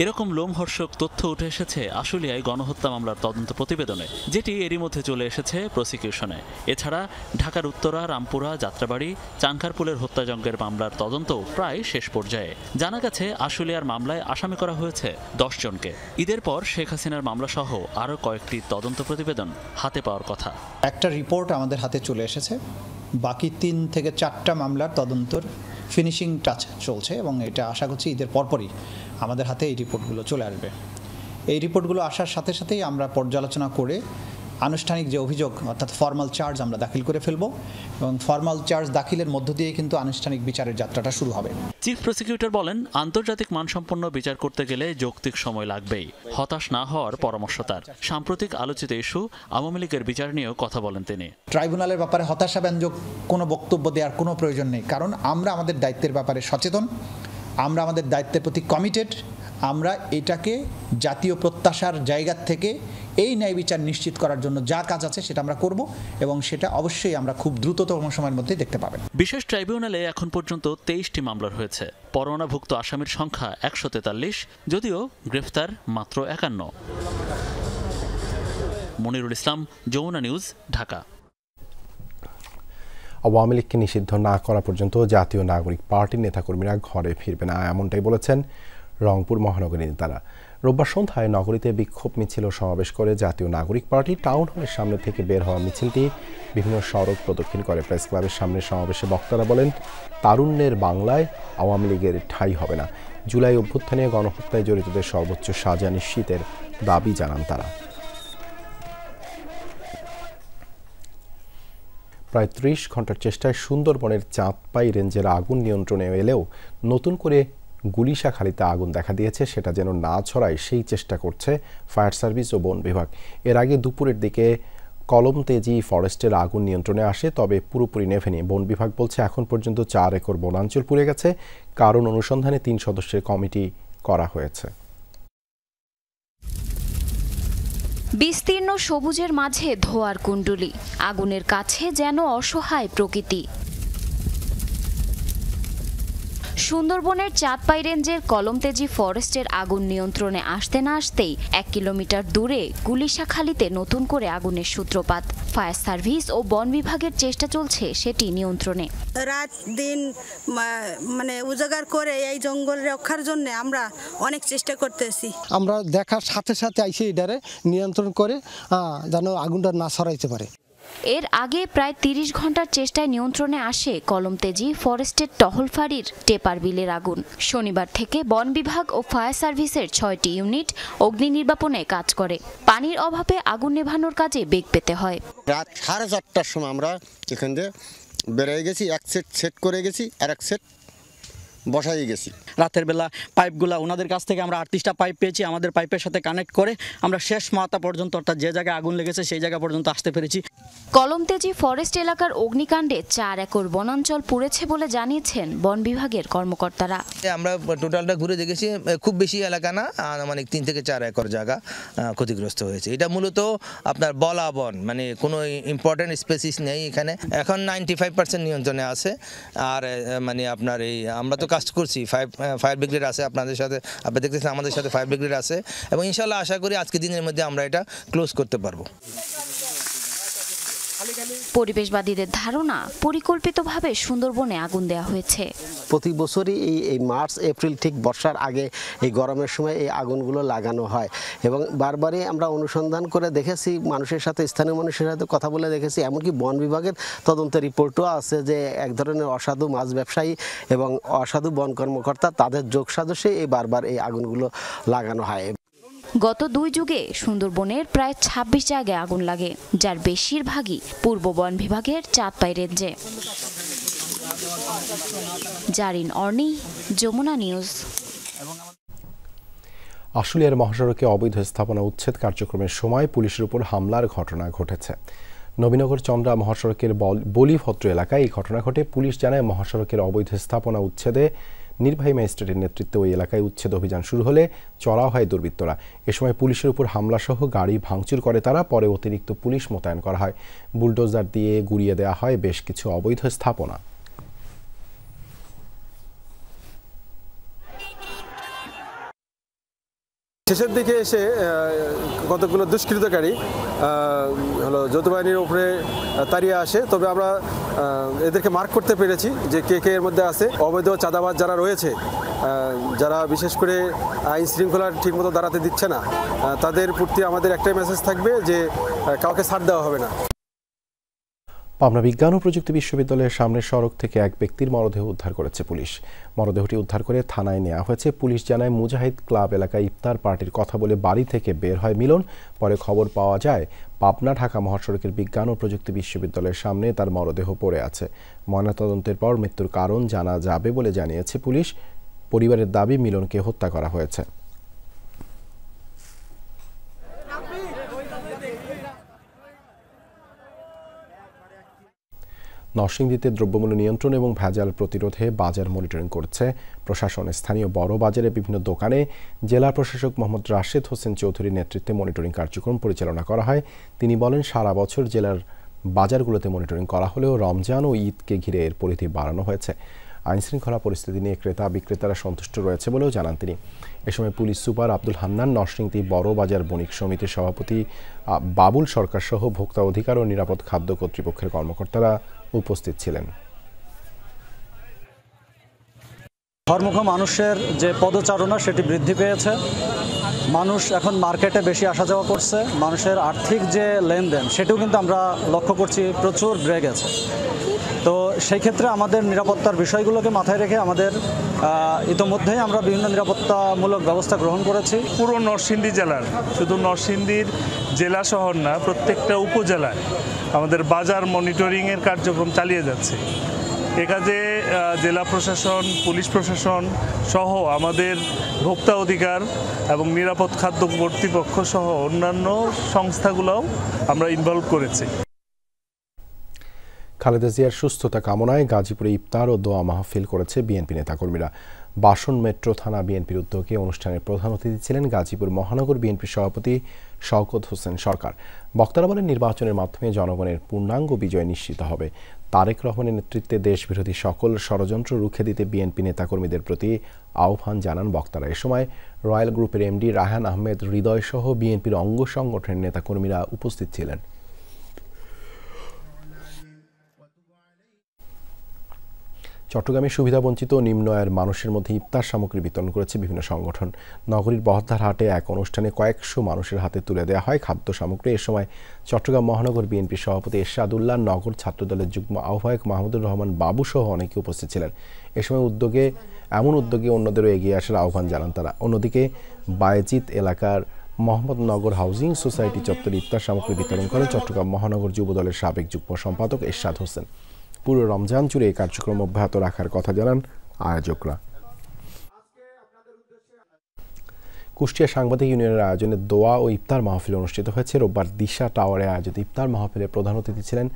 এরকম লোমহর্ষক তথ্য উঠে এসেছে আশুলিয়ায় গণহত্যা মামলার তদন্ত প্রতিবেদনে, যেটি এরই মধ্যে চলে এসেছে প্রসিকিউশনে। এছাড়া ঢাকার উত্তরা, রামপুরা, যাত্রাবাড়ি, চাঙ্কারপুলের হত্যাযজ্ঞের মামলার তদন্ত প্রায় শেষ পর্যায়ে। জানা গেছে আশুলিয়ার মামলায় আসামি করা হয়েছে 10 জনকে। ঈদের পর শেখ হাসিনার মামলা সহ আরও কয়েকটি তদন্ত প্রতিবেদন হাতে পাওয়ার কথা।
একটা রিপোর্ট আমাদের হাতে চলে এসেছে, বাকি 3 থেকে 4টা মামলার তদন্তর ফিনিশিং টাচ চলছে এবং এটা আশা করছি ঈদের পরপরই আমাদের হাতে এই রিপোর্টগুলো চলে আসবে। এই রিপোর্টগুলো আসার সাথে সাথেই আমরা পর্যালোচনা করে আনুষ্ঠানিক যে অভিযোগ অর্থাৎ ফর্মাল চার্জ আমরা দাখিল করে ফেলব এবং ফর্মাল চার্জ দাখিলের মধ্য দিয়ে কিন্তু আনুষ্ঠানিক বিচারের যাত্রাটা শুরু হবে।
চিফ প্রসিকিউটর বলেন, আন্তর্জাতিক মানসম্পন্ন বিচার করতে গেলে যৌক্তিক সময় লাগবেই। হতাশ না হওয়ার পরামর্শ তার। সাম্প্রতিক আলোচিত ইস্যু আওয়ামী লীগের বিচার নিয়েও কথা বলেন তিনি।
ট্রাইব্যুনালের ব্যাপারে হতাশাব্যঞ্জক কোনো বক্তব্য দেওয়ার কোনো প্রয়োজন নেই, কারণ আমরা আমাদের দায়িত্বের ব্যাপারে সচেতন, আমরা আমাদের দায়িত্বের প্রতি কমিটেড। আমরা এটাকে জাতীয় প্রত্যাশার জায়গা থেকে এই ন্যায় বিচার নিশ্চিত করার জন্য যা কাজ আছে সেটা আমরা করব এবং সেটা অবশ্যই আমরা খুব দ্রুততম সময়ের মধ্যে দেখতে পাবেন।
বিশেষ ট্রাইব্যুনালে এখন পর্যন্ত 23টি মামলা হয়েছে। পরোয়ানাভুক্ত আসামির সংখ্যা 143, যদিও গ্রেফতার মাত্র 51। মনিরুল ইসলাম, যমুনা নিউজ, ঢাকা।
আওয়ামী লীগকে নিষিদ্ধ না করা পর্যন্ত জাতীয় নাগরিক পার্টির নেতাকর্মীরা ঘরে ফিরবে না, এমনটাই বলেছেন রংপুর মহানগরী নেতারা। রোববার সন্ধ্যায় নগরীতে বিক্ষোভ মিছিল ও সমাবেশ করে জাতীয় নাগরিক পার্টি। টাউন হলের সামনে থেকে বের হওয়া মিছিলটি বিভিন্ন সড়ক প্রদক্ষিণ করে। প্রেস ক্লাবের সামনে সমাবেশে বক্তারা বলেন, তারুণ্যের বাংলায় আওয়ামী লীগের ঠাঁই হবে না। জুলাই অভ্যুত্থানে গণহত্যায় জড়িতদের সর্বোচ্চ সাজা নিশ্চিতের দাবি জানান তারা। প্রায় 30 ঘন্টার চেষ্টায় সুন্দরবনের চাঁদপাই রেঞ্জের আগুন নিয়ন্ত্রণে এলেও নতুন করে গুলিশাখালীতে আগুন দেখা দিয়েছে, সেটা যেন না ছড়ায় সেই চেষ্টা করছে ফায়ার সার্ভিস ও বন বিভাগ। এর আগে দুপুরের দিকে কলমতেজি ফরেস্টের আগুন নিয়ন্ত্রণে আসে, তবে পুরোপুরি নেভেনি। বন বিভাগ বলছে এখন পর্যন্ত 4 একর বনাঞ্চল পুড়ে গেছে। কারণ অনুসন্ধানে 3 সদস্যের কমিটি করা হয়েছে।
বিস্তীর্ণ সবুজের মাঝে ধোঁয়ার কুণ্ডলী, আগুনের কাছে যেন অসহায় প্রকৃতি। সুন্দরবনের চাঁদপাই রেঞ্জের কলমতেজি ফরেস্টের আগুন নিয়ন্ত্রণে আসতে না আসতেই 1 কিলোমিটার দূরে গুলিশাখালীতে নতুন করে আগুনের সূত্রপাত। ফায়ার সার্ভিস ও বন বিভাগের চেষ্টা চলছে সেটি নিয়ন্ত্রণে।
রাত দিন মানে উজাগার করে এই জঙ্গল রক্ষার জন্য আমরা অনেক চেষ্টা করতেছি।
আমরা দেখার সাথে সাথে আইসে এটারে নিয়ন্ত্রণ করে যেন আগুনটা না ছড়াইতে পারে।
এর আগে প্রায় 30 ঘন্টার চেষ্টায় নিয়ন্ত্রণে আসে কলমতেজি ফরেস্টের টহল ফাঁড়ির টেপার বিলের আগুন। শনিবার থেকে বন বিভাগ ও ফায়ার সার্ভিসের 6টি ইউনিট অগ্নি নির্বাপনে কাজ করে। পানির অভাবে আগুন নেভানোর কাজে বেগ পেতে হয়।
রাত 4:30টার সময় আমরা এখান থেকে বেরিয়ে গেছি, এক সেট করে গেছি আর এক সেট বসাই গেছি।
রাতের বেলা পাইপগুলা ওনাদের কাছ থেকে আমরা 38টা পাইপ পেয়েছি। আমাদের পাইপের সাথে কানেক্ট করে আমরা শেষ মাথা পর্যন্ত অর্থাৎ যে জায়গায় আগুন লেগেছে সেই জায়গা পর্যন্ত আসতে পেরেছি।
কলমতেজি ফরেস্ট এলাকার অগ্নিকাণ্ডে 4 একর বনাঞ্চল পুড়েছে বলে জানিয়েছেন বন বিভাগের কর্মকর্তারা।
আমরা টোটালটা ঘুরে দেখেছি, খুব বেশি এলাকা না, মানে 3 থেকে 4 একর জায়গা ক্ষতিগ্রস্ত হয়েছে। এটা মূলত আপনার বলা বন, মানে কোনো ইম্পর্টেন্ট স্পেসিস নেই এখানে। এখন 95% নিয়ন্ত্রণে আছে। আর মানে আপনার এই আমরা তো কাজ করছি, ফায়ার ব্রিগেড আছে আপনাদের সাথে, আপনি দেখতেছেন আমাদের সাথে ফায়ার ব্রিগেড আছে এবং ইনশাল্লাহ আশা করি আজকে দিনের মধ্যে আমরা এটা ক্লোজ করতে পারবো।
পরিবেশবাদীদের ধারণা, পরিকল্পিতভাবে সুন্দরবনে আগুন দেওয়া হয়েছে।
প্রতি বছরই এই মার্চ এপ্রিল ঠিক বর্ষার আগে এই গরমের সময় এই আগুনগুলো লাগানো হয় এবং বারবারই আমরা অনুসন্ধান করে দেখেছি, মানুষের সাথে, স্থানীয় মানুষের সাথে কথা বলে দেখেছি, এমনকি বন বিভাগের তদন্তের রিপোর্টও আছে যে এক ধরনের অসাধু মাছ ব্যবসায়ী এবং অসাধু বন কর্মকর্তা তাদের যোগ সাজসে এই বারবার এই আগুনগুলো লাগানো হয়।
গত 2 যুগে সুন্দরবনের প্রায় 26 জায়গায় আগুন লাগে, যার বেশিরভাগই পূর্ব বন বিভাগের চাঁদপাই রেঞ্জে। জারিন অর্নি, যমুনা নিউজ।
আশুলিয়ার মহাসড়কে অবৈধ স্থাপনা উচ্ছেদ কার্যক্রমের সময় পুলিশের উপর হামলার ঘটনা ঘটেছে। নবীনগর চন্দ্রা মহাসড়কের বলিভদ্র এলাকায় এই ঘটনা ঘটে। পুলিশ জানায়, মহাসড়কের অবৈধ স্থাপনা উচ্ছেদে নির্বাহী ম্যাজিস্ট্রেটের নেতৃত্বে ওই এলাকায় উচ্ছেদ অভিযান শুরু হলে চড়াও হয় দুর্বৃত্তরা। এ সময় পুলিশের উপর হামলাসহ গাড়ি ভাঙচুর করে তারা। পরে অতিরিক্ত পুলিশ মোতায়েন করা হয়। বুলডোজার দিয়ে গুড়িয়ে দেওয়া হয় বেশ কিছু অবৈধ স্থাপনা।
শেষের দিকে এসে কতগুলো দুষ্কৃতকারী হলো যৌথ বাহিনীর উপরে তাড়িয়ে আসে। তবে আমরা এদেরকে মার্ক করতে পেরেছি যে কে এর মধ্যে আছে। অবৈধ চাঁদাবাজ যারা রয়েছে, যারা বিশেষ করে আইন শৃঙ্খলা ঠিকমতো দাঁড়াতে দিচ্ছে না, তাদের প্রতি আমাদের একটাই মেসেজ থাকবে যে কাউকে ছাড় দেওয়া হবে না।
পাবনা বিজ্ঞান ও প্রযুক্তি বিশ্ববিদ্যালয়ের সামনের সড়ক থেকে এক ব্যক্তির মরদেহ উদ্ধার করেছে পুলিশ। মরদেহটি উদ্ধার করে থানায় নেওয়া হয়েছে। পুলিশ জানায়, মুজাহিদ ক্লাব এলাকায় ইফতার পার্টির কথা বলে বাড়ি থেকে বের হয় মিলন। পরে খবর পাওয়া যায় পাবনা ঢাকা মহাসড়কের বিজ্ঞান ও প্রযুক্তি বিশ্ববিদ্যালয়ের সামনে তার মরদেহ পড়ে আছে। ময়নাতদন্তের পর মৃত্যুর কারণ জানা যাবে বলে জানিয়েছে পুলিশ। পরিবারের দাবি, মিলনকে হত্যা করা হয়েছে। নরসিংদীতে দ্রব্যমূল্য নিয়ন্ত্রণ এবং ভেজাল প্রতিরোধে বাজার মনিটরিং করছে প্রশাসন। স্থানীয় বড় বাজারে বিভিন্ন দোকানে জেলা প্রশাসক মোহাম্মদ রাশেদ হোসেন চৌধুরীর নেতৃত্বে মনিটরিং কার্যক্রম পরিচালনা করা হয়। তিনি বলেন, সারা বছর জেলার বাজারগুলোতে মনিটরিং করা হলেও রমজান ও ঈদকে ঘিরে এর পরিধি বাড়ানো হয়েছে। আইনশৃঙ্খলা পরিস্থিতি নিয়ে ক্রেতা বিক্রেতারা সন্তুষ্ট রয়েছে বলেও জানান তিনি। এ সময় পুলিশ সুপার আব্দুল হান্নান, নরসিংদী বড় বাজার বণিক সমিতির সভাপতি বাবুল সরকার সহ ভোক্তা অধিকার ও নিরাপদ খাদ্য কর্তৃপক্ষের কর্মকর্তারা উপস্থিত ছিলেন।
ঘরমুখ মানুষের যে পদচারণা সেটি বৃদ্ধি পেয়েছে। মানুষ এখন মার্কেটে বেশি আসা যাওয়া করছে। মানুষের আর্থিক যে লেনদেন সেটিও কিন্তু আমরা লক্ষ্য করছি প্রচুর বেড়ে গেছে। তো সেই ক্ষেত্রে আমাদের নিরাপত্তার বিষয়গুলোকে মাথায় রেখে আমাদের ইতোমধ্যেই আমরা বিভিন্ন নিরাপত্তামূলক ব্যবস্থা গ্রহণ করেছি।
পুরো নরসিংদী জেলার, শুধু নরসিংদীর জেলা শহর না, প্রত্যেকটা উপজেলায় আমাদের বাজার মনিটরিংয়ের কার্যক্রম চালিয়ে যাচ্ছে। এ কাজে জেলা প্রশাসন, পুলিশ প্রশাসন সহ আমাদের ভোক্তা অধিকার এবং নিরাপদ খাদ্য কর্তৃপক্ষ সহ অন্যান্য সংস্থাগুলোও আমরা ইনভলভ করেছি।
খালেদা জিয়ার সুস্থতা কামনায় গাজীপুরে ইফতার ও দোয়া মাহফিল করেছে বিএনপি নেতাকর্মীরা। বাসন মেট্রো থানা বিএনপির উদ্যোগে অনুষ্ঠানের প্রধান অতিথি ছিলেন গাজীপুর মহানগর বিএনপির সভাপতি শওকত হোসেন সরকার। বক্তারা বলেন, নির্বাচনের মাধ্যমে জনগণের পূর্ণাঙ্গ বিজয় নিশ্চিত হবে। তারেক রহমানের নেতৃত্বে দেশবিরোধী সকল ষড়যন্ত্র রুখে দিতে বিএনপি নেতাকর্মীদের প্রতি আহ্বান জানান বক্তারা। এ সময় রয়্যাল গ্রুপের এমডি রায়হান আহমেদ হৃদয় সহ বিএনপির অঙ্গ সংগঠনের নেতাকর্মীরা উপস্থিত ছিলেন। চট্টগ্রামে সুবিধাবঞ্চিত নিম্ন আয়ের মানুষের মধ্যে ইফতার সামগ্রী বিতরণ করেছে বিভিন্ন সংগঠন। নগরীর বহদ্দার হাটে এক অনুষ্ঠানে কয়েকশো মানুষের হাতে তুলে দেওয়া হয় খাদ্য সামগ্রী। এ সময় চট্টগ্রাম মহানগর বিএনপির সভাপতি এরশাদুল্লাহ, নগর ছাত্রদলের যুগ্ম আহ্বায়ক মাহমুদুর রহমান বাবু সহ অনেকে উপস্থিত ছিলেন। এ সময় এমন উদ্যোগে অন্যদেরও এগিয়ে আসার আহ্বান জানান তারা। অন্যদিকে বায়েজিত এলাকার মোহাম্মদনগর হাউজিং সোসাইটি চত্বরে ইফতার সামগ্রী বিতরণ করেন চট্টগ্রাম মহানগর যুবদলের সাবেক যুগ্ম সম্পাদক এরশাদ হোসেন। পুরো রমজান জুড়ে এই কার্যক্রম অব্যাহত রাখার কথা জানান আয়োজকরা। কুষ্টিয়া সাংবাদিক ইউনিয়নের আয়োজনে দোয়া ও ইফতার মাহফিল অনুষ্ঠিত হয়েছে। রোববার দিশা টাওয়ারে আয়োজিত ইফতার মাহফিলে প্রধান অতিথি ছিলেন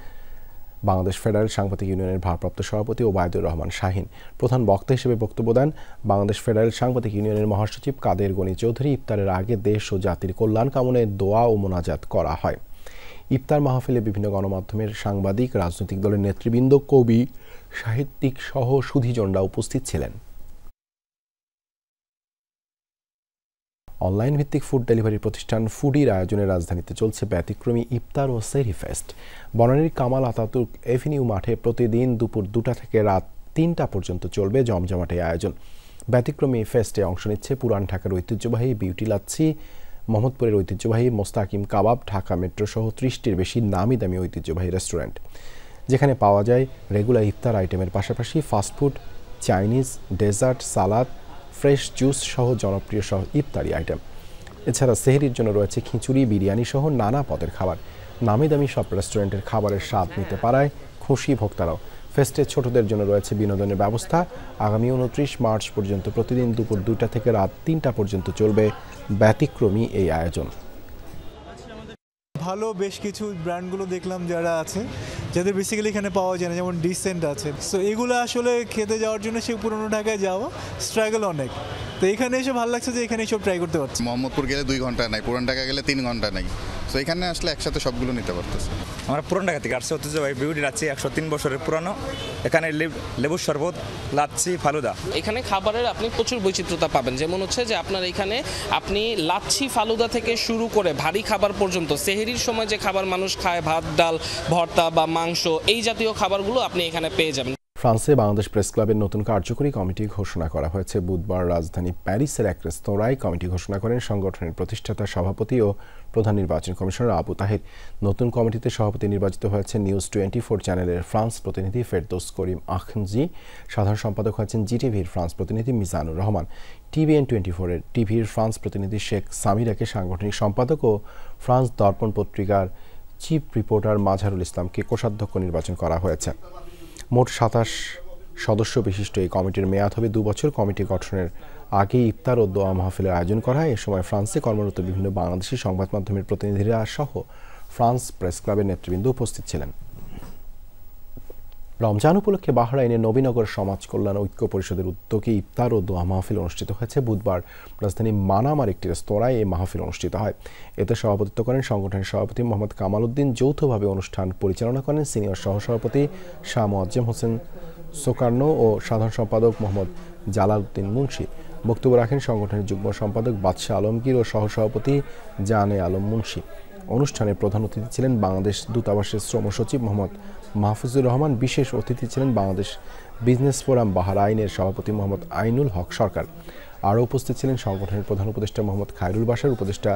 বাংলাদেশ ফেডারেল সাংবাদিক ইউনিয়নের ভারপ্রাপ্ত সভাপতি ওবায়দুর রহমান শাহিন। প্রধান বক্তা হিসেবে বক্তব্য দেন বাংলাদেশ ফেডারেল সাংবাদিক ইউনিয়নের মহাসচিব কাদের গনি চৌধুরী। ইফতারের আগে দেশ ও জাতির কল্যাণ কামনায় দোয়া ও মোনাজাত করা হয়। ইফতার মাহফিলে বিভিন্ন গণমাধ্যমের সাংবাদিক, রাজনৈতিক দলের নেতৃবৃন্দ, কবি, সাহিত্যিক সহ সুধীজনরা উপস্থিত ছিলেন। অনলাইন ভিত্তিক ফুড ডেলিভারি প্রতিষ্ঠান ফুডির আয়োজনে রাজধানীতে চলছে ব্যতিক্রমী ইফতার ও সেহরি ফেস্ট। বনানীর কামাল আতাতুর্ক এভিনিউ মাঠে প্রতিদিন দুপুর 2টা থেকে রাত 3টা পর্যন্ত চলবে জমজমাট এই আয়োজন। ব্যতিক্রমী ফেস্টে অংশ নিচ্ছে পুরান ঢাকার ঐতিহ্যবাহী বিউটি লাচ্ছি, মোহাম্মদপুরের ঐতিহ্যবাহী মোস্তাকিম কাবাব, ঢাকা মেট্রো সহ 30টির বেশি নামি দামি ঐতিহ্যবাহী রেস্টুরেন্ট, যেখানে পাওয়া যায় রেগুলার ইফতার আইটেমের পাশাপাশি ফাস্টফুড, চাইনিজ, ডেজার্ট, সালাদ, ফ্রেশ জুস সহ জনপ্রিয় সহ ইফতারি আইটেম। এছাড়া সেহরির জন্য রয়েছে খিচুড়ি, বিরিয়ানি সহ নানা পদের খাবার। নামি দামি সব রেস্টুরেন্টের খাবারের স্বাদ নিতে পারায় খুশি ভোক্তারাও। ফেস্টে ছোটদের জন্য রয়েছে বিনোদনের ব্যবস্থা। আগামী 29 মার্চ পর্যন্ত প্রতিদিন দুপুর 2টা থেকে রাত 3টা পর্যন্ত চলবে ব্যতিক্রমী এই আয়োজন।
ভালো বেশ কিছু ব্র্যান্ডগুলো দেখলাম যারা আছে, যাদের বেসিক্যালি এখানে পাওয়া যায় না, যেমন ডিসেন্ট আছে। সো এগুলো আসলে খেতে যাওয়ার জন্য সেই পুরোনো ঢাকায় যাওয়া স্ট্রাগল অনেক, তো এখানে এসে ভালো লাগছে যে এখানে সব ট্রাই করতে পারছি।
মোহাম্মদপুর গেলে 2 ঘন্টা নাই, পুরান ঢাকা গেলে 3 ঘন্টা নাই, তো এখানে আসলে একসাথে সবগুলো নিতে পারতেছে।
আমরা পুরান ঢাকা থেকে আসছি, ঐতিহ্যবাহী বিউটি লাচ্ছি 103 বছরের পুরানো। এখানে লেবুর শরবত, লাচ্ছি, ফালুদা।
এখানে খাবারের আপনি প্রচুর বৈচিত্র্যতা পাবেন, যেমন হচ্ছে যে আপনার এখানে আপনি লাচ্ছি, ফালুদা থেকে শুরু করে ভারী খাবার পর্যন্ত, সেহরির সময় যে খাবার মানুষ খায়, ভাত, ডাল, ভর্তা বা মাংস, এই জাতীয় খাবারগুলো আপনি এখানে পেয়ে যাবেন।
ফ্রান্সে বাংলাদেশ প্রেস ক্লাবের নতুন কার্যকরী কমিটি ঘোষণা করা হয়েছে। বুধবার রাজধানী প্যারিসের এক রেস্তোরাঁয় কমিটি ঘোষণা করেন সংগঠনের প্রতিষ্ঠাতা সভাপতি ও প্রধান নির্বাচন কমিশনার আবু তাহির। নতুন কমিটিতে সভাপতি নির্বাচিত হয়েছেন নিউজ 24 চ্যানেলের ফ্রান্স প্রতিনিধি ফেরদৌস করিম আখনজি। সাধারণ সম্পাদক হয়েছেন জিটিভির ফ্রান্স প্রতিনিধি মিজানুর রহমান। TVN 24-এর টিভির ফ্রান্স প্রতিনিধি শেখ সামিরাকে সাংগঠনিক সম্পাদক ও ফ্রান্স দর্পণ পত্রিকার চিফ রিপোর্টার মাঝহারুল ইসলামকে কোষাধ্যক্ষ নির্বাচন করা হয়েছে। মোট 27 সদস্য বিশিষ্ট এই কমিটির মেয়াদ হবে 2 বছর। কমিটি গঠনের আগে ইফতার ও দোয়া মাহফিলের আয়োজন করা হয়। এ সময় ফ্রান্সে কর্মরত বিভিন্ন বাংলাদেশি সংবাদ মাধ্যমের প্রতিনিধিরা সহ ফ্রান্স প্রেস ক্লাবের নেতৃবৃন্দ উপস্থিত ছিলেন। রমজান উপলক্ষে বাহরাইনের নবীনগর সমাজ কল্যাণ ঐক্য পরিষদের উদ্যোগে ইফতার ও দোয়া মাহফিল অনুষ্ঠিত হয়েছে। বুধবার রাজধানী মানামার একটি রেস্তোরাঁয় এই মাহফিল অনুষ্ঠিত হয়। এতে সভাপতিত্ব করেন সংগঠনের সভাপতি মোহাম্মদ কামাল উদ্দিন। যৌথভাবে অনুষ্ঠান পরিচালনা করেন সিনিয়র সহসভাপতি শাহ মোয়াজ্জেম হোসেন সোকার্ণ ও সাধারণ সম্পাদক মোহাম্মদ জালাল উদ্দিন মুন্সি। বক্তব্য রাখেন সংগঠনের যুগ্ম সম্পাদক বাদশাহ আলমগীর ও সহসভাপতি জানে আলম মুন্সি। অনুষ্ঠানে প্রধান অতিথি ছিলেন বাংলাদেশ দূতাবাসের শ্রম সচিব মোহাম্মদ মাহফুজুর রহমান। বিশেষ অতিথি ছিলেন বাংলাদেশ বিজনেস ফোরাম বাহরাইনের সভাপতি মোহাম্মদ আইনুল হক সরকার। আরও উপস্থিত ছিলেন সংগঠনের প্রধান উপদেষ্টা মোহাম্মদ খায়রুল বাশার, উপদেষ্টা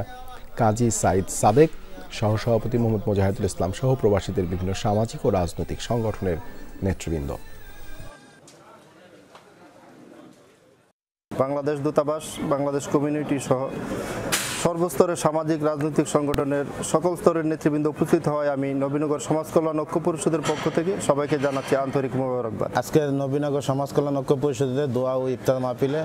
কাজী সাইদ সাদেক, সহসভাপতি মোহাম্মদ মোজাহিদুল ইসলাম সহ প্রবাসীদের বিভিন্ন সামাজিক ও রাজনৈতিক সংগঠনের নেতৃবৃন্দ।
বাংলাদেশ দূতাবাস, বাংলাদেশ কমিউনিটি সহ সর্বস্তরের সামাজিক রাজনৈতিক সংগঠনের সকল স্তরের নেতৃবৃন্দ উপস্থিত হয় আমি নবীনগর সমাজ কল্যাণ ঐক্য পরিষদের পক্ষ থেকে সবাইকে জানাচ্ছি আন্তরিক মোবারকবাদ।
আজকে নবীনগর সমাজ কল্যাণ ঐক্য পরিষদের দোয়া ও ইফতার মাহফিলে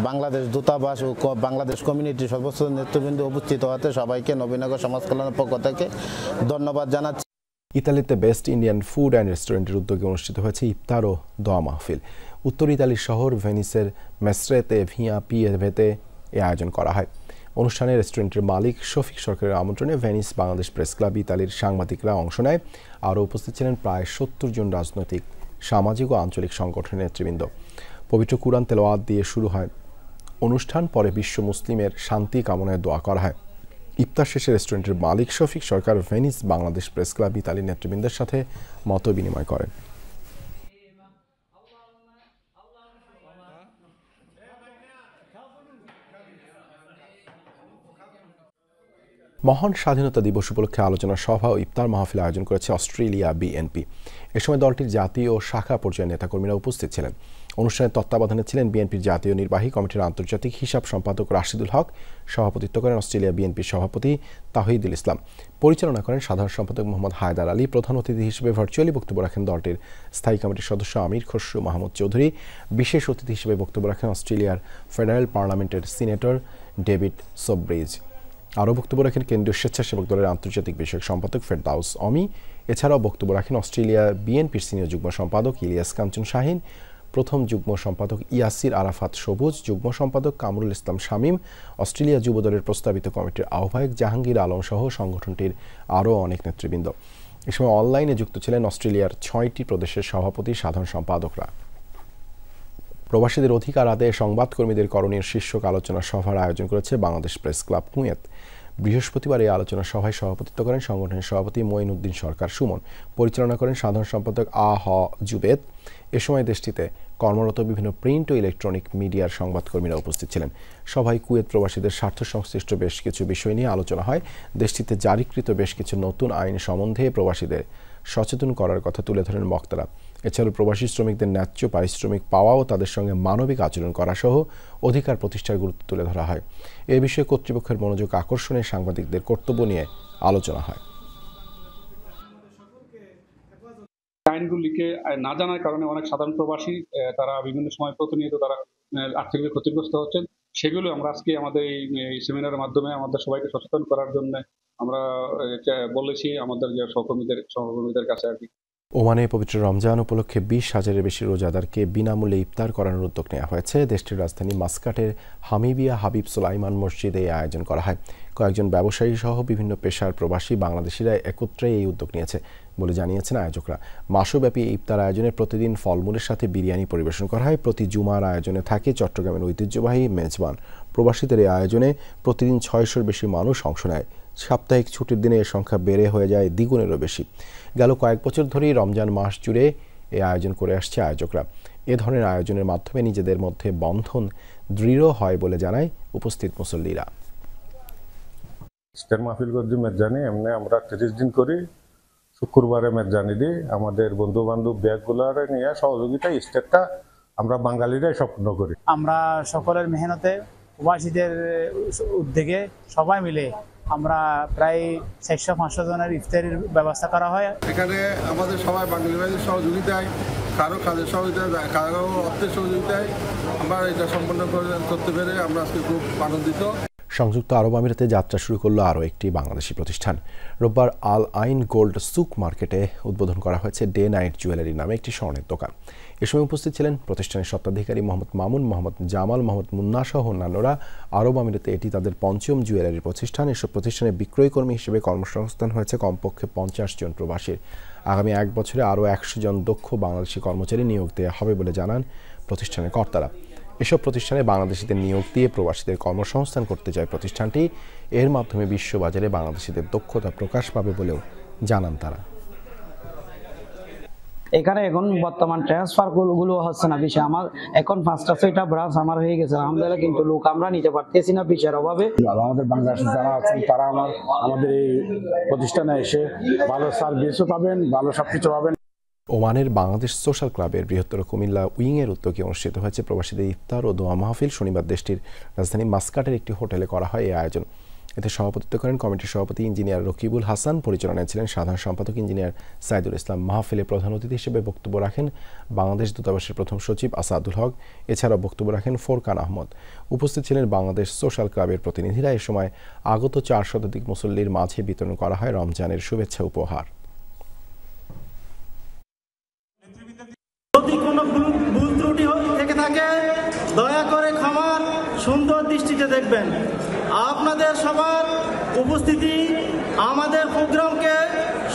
বাংলাদেশ দূতাবাস ও বাংলাদেশ কমিউনিটি সর্বস্তরের নেতৃবৃন্দ উপস্থিত হওয়াতে সবাইকে নবীনগর সমাজ কল্যাণের পক্ষ থেকে ধন্যবাদ জানাচ্ছি।
ইতালিতে বেস্ট ইন্ডিয়ান ফুড অ্যান্ড রেস্টুরেন্টের উদ্যোগে অনুষ্ঠিত হয়েছে ইফতার ও দোয়া মাহফিল। উত্তর ইতালির শহর ভেনিসের মেস্ট্রেতে ভিয়া পিয়েভেতে এ আয়োজন করা হয়। অনুষ্ঠানে রেস্টুরেন্টের মালিক শফিক সরকারের আমন্ত্রণে ভেনিস বাংলাদেশ প্রেস ক্লাব ইতালির সাংবাদিকরা অংশ নেয়। আরও উপস্থিত ছিলেন প্রায় 70 জন রাজনৈতিক, সামাজিক ও আঞ্চলিক সংগঠনের নেতৃবৃন্দ। পবিত্র কুরআন তেলাওয়াত দিয়ে শুরু হয় অনুষ্ঠান। পরে বিশ্ব মুসলিমের শান্তি কামনায় দোয়া করা হয়। ইফতার শেষে রেস্টুরেন্টের মালিক শফিক সরকার ভেনিস বাংলাদেশ প্রেস ক্লাব ইতালির নেতৃবৃন্দের সাথে মত বিনিময় করেন। মহান স্বাধীনতা দিবস উপলক্ষে আলোচনা সভা ও ইফতার মাহফিল আয়োজন করেছে অস্ট্রেলিয়া বিএনপি। এ সময় দলটির জাতীয় ও শাখা পর্যায়ের নেতাকর্মীরা উপস্থিত ছিলেন। অনুষ্ঠানে তত্ত্বাবধানে ছিলেন বিএনপির জাতীয় নির্বাহী কমিটির আন্তর্জাতিক হিসাব সম্পাদক রাশিদুল হক। সভাপতিত্ব করেন অস্ট্রেলিয়া বিএনপির সভাপতি তাহিদুল ইসলাম। পরিচালনা করেন সাধারণ সম্পাদক মোহাম্মদ হায়দার আলী। প্রধান অতিথি হিসেবে ভার্চুয়ালি বক্তব্য রাখেন দলটির স্থায়ী কমিটির সদস্য আমির খসরু মাহমুদ চৌধুরী। বিশেষ অতিথি হিসেবে বক্তব্য রাখেন অস্ট্রেলিয়ার ফেডারেল পার্লামেন্টের সিনেটর ডেভিড সোব্রিজ। আরও বক্তব্য রাখেন কেন্দ্রীয় স্বেচ্ছাসেবক দলের আন্তর্জাতিক বিষয়ক সম্পাদক ফেরদাউস অমি। এছাড়াও বক্তব্য রাখেন অস্ট্রেলিয়া বিএনপির সিনিয়র যুগ্ম সম্পাদক ইলিয়াস কাঞ্চন শাহিন, প্রথম যুগ্ম সম্পাদক ইয়াসির আরাফাত সবুজ, যুগ্ম সম্পাদক কামরুল ইসলাম শামীম, অস্ট্রেলিয়া যুব দলের প্রস্তাবিত কমিটির আহ্বায়ক জাহাঙ্গীর আলম সহ সংগঠনটির আরও অনেক নেতৃবৃন্দ। এ সময় অনলাইনে যুক্ত ছিলেন অস্ট্রেলিয়ার 6টি প্রদেশের সভাপতি, সাধারণ সম্পাদকরা। প্রবাসীদের অধিকার আদায়ে সংবাদকর্মীদের করণীয় শীর্ষক আলোচনা সভার আয়োজন করেছে বাংলাদেশ প্রেস ক্লাব কুয়েত। বৃহস্পতিবার এই আলোচনা সভায় সভাপতিত্ব করেন সংগঠনের সভাপতি মঈনউদ্দিন সরকার সুমন, পরিচালনা করেন সাধারণ সম্পাদক আ.হ. জুবেদ। এ সময় দেশটিতে কর্মরত বিভিন্ন প্রিন্ট ও ইলেকট্রনিক মিডিয়ার সংবাদকর্মীরা উপস্থিত ছিলেন। সভায় কুয়েত প্রবাসীদের স্বার্থ সংশ্লিষ্ট বেশ কিছু বিষয় নিয়ে আলোচনা হয়। দেশটিতে জারিকৃত বেশ কিছু নতুন আইন সম্বন্ধে প্রবাসীদের সচেতন করার কথা তুলে ধরেন বক্তারা। এছাড়াও প্রবাসী শ্রমিকদের ন্যায্য পারিশ্রমিক পাওয়া ও তাদের সঙ্গে মানবিক আচরণ করা সহ অধিকার প্রতিষ্ঠার গুরুত্ব তুলে ধরা হয়। এ বিষয়ে কর্তৃপক্ষের মনোযোগ আকর্ষণে সাংবাদিকদের কর্তব্য নিয়ে আলোচনা হয়।
আইনগুলিকে না জানার কারণে অনেক সাধারণ প্রবাসী তারা বিভিন্ন সময় প্রতিনিয়ত তারা আর্থিকভাবে ক্ষতিগ্রস্ত হচ্ছেন। সেগুলো আমরা আজকে আমাদের এই সেমিনারের মাধ্যমে আমাদের সবাইকে সচেতন করার জন্য আমরা বলেছি আমাদের যে সহকর্মীদের কাছে আর কি।
ওমানে পবিত্র রমজান উপলক্ষে 20,000-এর বেশি রোজাদারকে বিনামূল্যে ইফতার করানোর উদ্যোগ নেওয়া হয়েছে। দেশটির রাজধানী মাসকাটের হামিবিয়া হাবিব সুলাইমান মসজিদে এই আয়োজন করা হয়। কয়েকজন ব্যবসায়ী সহ বিভিন্ন পেশার প্রবাসী বাংলাদেশিরা একত্রে এই উদ্যোগ নিয়েছে বলে জানিয়েছেন আয়োজকরা। মাসব্যাপী ইফতার আয়োজনে প্রতিদিন ফলমূলের সাথে বিরিয়ানি পরিবেশন করা হয়। প্রতি জুমার আয়োজনে থাকে চট্টগ্রামের ঐতিহ্যবাহী মেজবান। প্রবাসীদের এই আয়োজনে প্রতিদিন 600-এর বেশি মানুষ অংশ নেয়। সাপ্তাহিক ছুটির দিনে এর সংখ্যা বেড়ে হয়ে যায় দ্বিগুণেরও বেশি। গেল কয়েক বছর ধরেই রমজান মাস জুড়ে এই আয়োজন করে আসছে আয়োজকরা। এ ধরনের আয়োজনের মাধ্যমে নিজেদের মধ্যে বন্ধন দৃঢ় হয় বলে জানায় উপস্থিত মুসল্লিরা।
ইফতার মাহফিল করছি মেজানি, এমনি আমরা 30 দিন করি। শুক্রবারে মেজানি দিই। আমাদের বন্ধু বান্ধব ব্যাগগুলারে নিয়ে সহযোগিতা ইফতারটা আমরা বাঙালিরাই সম্পূর্ণ করি।
আমরা সকলের মেহনতে প্রবাসীদের উদ্যোগে সবাই মিলে আমরা প্রায় 400-500 জনের ইফতারির ব্যবস্থা করা হয়।
এখানে আমাদের সবাই বাঙালি ভাইদের সহযোগিতায়, কারো কাজের সহযোগিতায়, কারো অর্থের সহযোগিতায় আমরা এটা সম্পন্ন করতে পেরে আমরা আজকে খুব আনন্দিত।
সংযুক্ত আরব আমিরাতে যাত্রা শুরু করলো আরও একটি বাংলাদেশি প্রতিষ্ঠান। রোববার আল আইন গোল্ড সুক মার্কেটে উদ্বোধন করা হয়েছে ডে নাইট জুয়েলারি নামে একটি স্বর্ণের দোকান। এ সময় উপস্থিত ছিলেন প্রতিষ্ঠানের স্বত্বাধিকারী মোহাম্মদ মামুন, মোহাম্মদ জামাল, মোহাম্মদ মুন্না সহ অন্যান্যরা। আরব আমিরাতে এটি তাদের 5ম জুয়েলারি প্রতিষ্ঠান। এসব প্রতিষ্ঠানে বিক্রয়কর্মী হিসেবে কর্মসংস্থান হয়েছে কমপক্ষে 50 জন প্রবাসীর। আগামী 1 বছরে আরও 100 জন দক্ষ বাংলাদেশি কর্মচারী নিয়োগ দেওয়া হবে বলে জানান প্রতিষ্ঠানের কর্তারা। এসব প্রতিষ্ঠানে বাংলাদেশিদের নিয়োগ দিয়ে প্রবাসীদের কর্মসংস্থান করতে চায় প্রতিষ্ঠানটি। এর মাধ্যমে বিশ্ববাজারে বাংলাদেশিদের দক্ষতা প্রকাশ পাবে বলেও জানান তারা।
এখানে এখন বর্তমান ট্রান্সফার গুলো হচ্ছে না বিষয়। আমার এখন 5টা 6টা ব্রাঞ্চ আমার হয়ে গেছে আলহামদুলিল্লাহ, কিন্তু লোক আমরা নিতে পারতেছি না বিষয়ের অভাবে।
আমাদের বাংলাদেশে যারা আছেন তারা আমাদের এই প্রতিষ্ঠানে এসে ভালো সার্ভিসও পাবেন, ভালো সবকিছু পাবেন।
ওমানের বাংলাদেশ সোশ্যাল ক্লাবের বৃহত্তর কুমিল্লা উইংয়ের উদ্যোগে অনুষ্ঠিত হয়েছে প্রবাসীদের ইফতার ও দোয়া মাহফিল। শনিবার দেশটির রাজধানী মাসকাটের একটি হোটেলে করা হয় এই আয়োজন। এতে সভাপতিত্ব করেন কমিটির সভাপতি ইঞ্জিনিয়ার রকিবুল হাসান, পরিচালনায় ছিলেন সাধারণ সম্পাদক ইঞ্জিনিয়ার সাইদুল ইসলাম। মাহফিলে প্রধান অতিথি হিসেবে বক্তব্য রাখেন বাংলাদেশ দূতাবাসের প্রথম সচিব আসাদুল হক। এছাড়াও বক্তব্য রাখেন ফোরকান আহমদ। উপস্থিত ছিলেন বাংলাদেশ সোশ্যাল ক্লাবের প্রতিনিধিরা। এ সময় আগত 4 শতাধিক মুসল্লির মাঝে বিতরণ করা হয় রমজানের শুভেচ্ছা উপহার।
যদি কোনো ভুল ত্রুটি থেকে থাকে দয়া করে ক্ষমার সুন্দর দৃষ্টিতে দেখবেন। আপনাদের সবার উপস্থিতি আমাদের প্রোগ্রামকে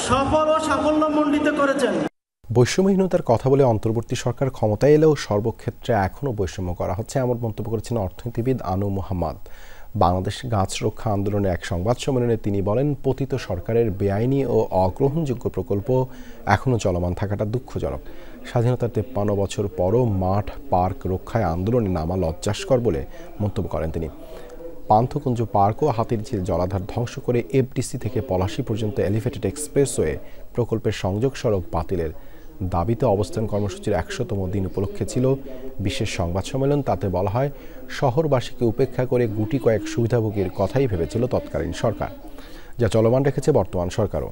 সফল ও সাফল্যমণ্ডিত করেছেন।
বৈষম্যহীনতার কথা বলে অন্তর্বর্তী সরকার ক্ষমতায় এলেও সর্বক্ষেত্রে এখনও বৈষম্য করা হচ্ছে, এমন মন্তব্য করেছেন অর্থনীতিবিদ আনু মোহাম্মদ। বাংলাদেশ গাছ রক্ষা আন্দোলনের এক সংবাদ সম্মেলনে তিনি বলেন, পতিত সরকারের বেআইনি ও অগ্রহণযোগ্য প্রকল্প এখনও চলমান থাকাটা দুঃখজনক। স্বাধীনতার 53 বছর পরও মাঠ পার্ক রক্ষায় আন্দোলনে নামা লজ্জাস্কর বলে মন্তব্য করেন তিনি। পান্থকুঞ্জ পার্ক ও হাতিরঝিল জলাধার ধ্বংস করে এফডিসি থেকে পলাশী পর্যন্ত এলিভেটেড এক্সপ্রেসওয়ে প্রকল্পের সংযোগ সড়ক বাতিলের দাবিতে অবস্থান কর্মসূচির 100তম দিন উপলক্ষে ছিল বিশেষ সংবাদ সম্মেলন। তাতে বলা হয়, শহরবাসীকে উপেক্ষা করে গুটি কয়েক সুবিধাভোগীর কথাই ভেবেছিল তৎকালীন সরকার, যা চলমান রেখেছে বর্তমান সরকারও।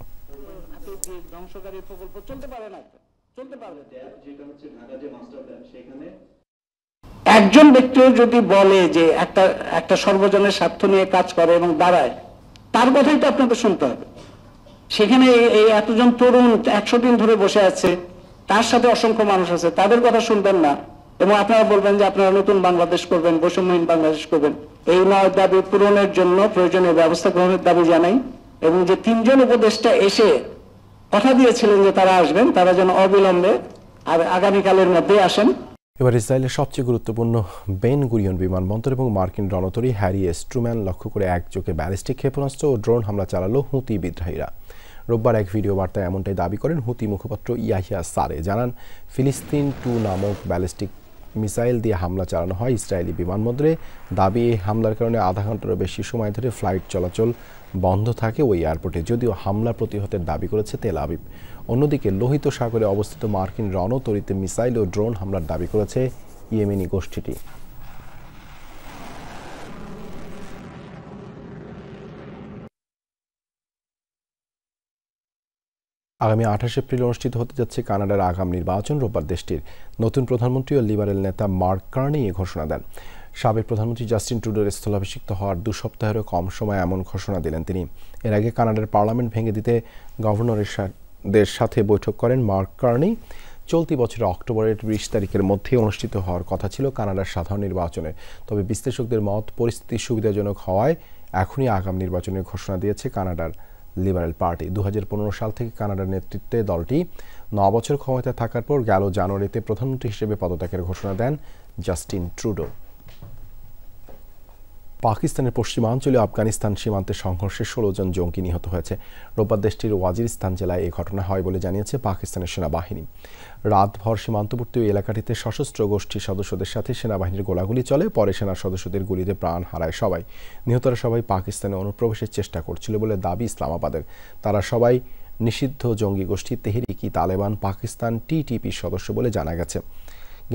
একজন ব্যক্তিও যদি বলে যে একটা সর্বজনের স্বার্থ নিয়ে কাজ করে এবং দাঁড়ায়, তার কথাই তো আপনাদের শুনতে হবে। সেখানে এই এতজন তরুণ 100 দিন ধরে বসে আছে, তার সাথে অসংখ্য মানুষ আছে, তাদের কথা শুনবেন না এবং আপনারা বলবেন যে আপনারা নতুন বাংলাদেশ করবেন, বৈষম্যহীন বাংলাদেশ করবেন। এই নয় দাবি পূরণের জন্য প্রয়োজনীয় ব্যবস্থা গ্রহণের দাবি জানাই এবং যে 3 জন উপদেষ্টা এসে কথা দিয়েছিলেন যে তারা আসবেন, তারা যেন অবিলম্বে আর আগামীকালের মধ্যে আসেন।
এবার ইসরায়েলের সবচেয়ে গুরুত্বপূর্ণ বেন গুরিয়ন বিমানবন্দর এবং মার্কিন রণতরী হ্যারি এস ট্রুম্যান লক্ষ্য করে একযোগে ব্যালিস্টিক ক্ষেপণাস্ত্র ও ড্রোন হামলা চালালো হুতি বিদ্রোহীরা। রোববার এক ভিডিও বার্তায় এমনটাই দাবি করেন হুতি মুখপাত্র ইয়াহিয়া সারে। জানান, ফিলিস্তিন 2 নামক ব্যালিস্টিক মিসাইল দিয়ে হামলা চালানো হয় ইসরায়েলি বিমানবন্দরে। দাবি, এই হামলার কারণে আধা ঘন্টারও বেশি সময় ধরে ফ্লাইট চলাচল বন্ধ থাকে ওই এয়ারপোর্টে, যদিও হামলা প্রতিহতের দাবি করেছে তেল আবিব। অন্যদিকে লোহিত সাগরে অবস্থিত মার্কিন রণতরীতে মিসাইল ও ড্রোন হামলার দাবি করেছে ইয়েমেনি গোষ্ঠীটি। আগামী 28 এপ্রিল অনুষ্ঠিত হতে যাচ্ছে কানাডার আগাম নির্বাচন। রোববার দেশটির নতুন প্রধানমন্ত্রী ও লিবারেল নেতা মার্ক কার্নি এ ঘোষণা দেন। সাবেক প্রধানমন্ত্রী জাস্টিন ট্রুডোর স্থলাভিষিক্ত হওয়ার 2 সপ্তাহেরও কম সময় এমন ঘোষণা দিলেন তিনি। এর আগে কানাডার পার্লামেন্ট ভেঙে দিতে গভর্নরের সাথে বৈঠক করেন মার্ক কার্নি। চলতি বছরের অক্টোবরের 20 তারিখের মধ্যে অনুষ্ঠিত হওয়ার কথা ছিল কানাডার সাধারণ নির্বাচনে। তবে বিশ্লেষকদের মত, পরিস্থিতি সুবিধাজনক হওয়ায় এখনই আগাম নির্বাচনের ঘোষণা দিয়েছে কানাডার লিবারেল পার্টি। 2015 সাল থেকে কানাডার নেতৃত্বে দলটি 9 বছর ক্ষমতায় থাকার পর গেল জানুয়ারিতে প্রধানমন্ত্রী হিসেবে পদত্যাগের ঘোষণা দেন জাস্টিন ট্রুডো। পাকিস্তানের পশ্চিমাঞ্চলে আফগানিস্তান সীমান্তে সংঘর্ষে 16 জন জঙ্গি নিহত হয়েছে। রোববার দেশটির ওয়াজিরিস্তান জেলায় এই ঘটনা হয় বলে জানিয়েছে পাকিস্তানের সেনাবাহিনী। রাতভর সীমান্তবর্তী এলাকাটিতে সশস্ত্র গোষ্ঠীর সদস্যদের সাথে সেনাবাহিনীর গোলাগুলি চলে। পরে সেনা সদস্যদের গুলিতে প্রাণ হারায় সবাই। নিহতরা সবাই পাকিস্তানে অনুপ্রবেশের চেষ্টা করছিল বলে দাবি ইসলামাবাদের। তারা সবাই নিষিদ্ধ জঙ্গি গোষ্ঠী তেহরিকি তালেবান পাকিস্তান টিটিপির সদস্য বলে জানা গেছে।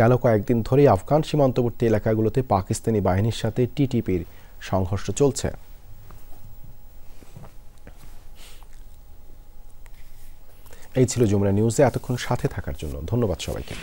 গেল কয়েকদিন ধরেই আফগান সীমান্তবর্তী এলাকাগুলোতে পাকিস্তানি বাহিনীর সাথে টিটিপির সংঘর্ষ চলছে। এই ছিল যমুনা নিউজে এতক্ষণ সাথে থাকার জন্য ধন্যবাদ সবাইকে।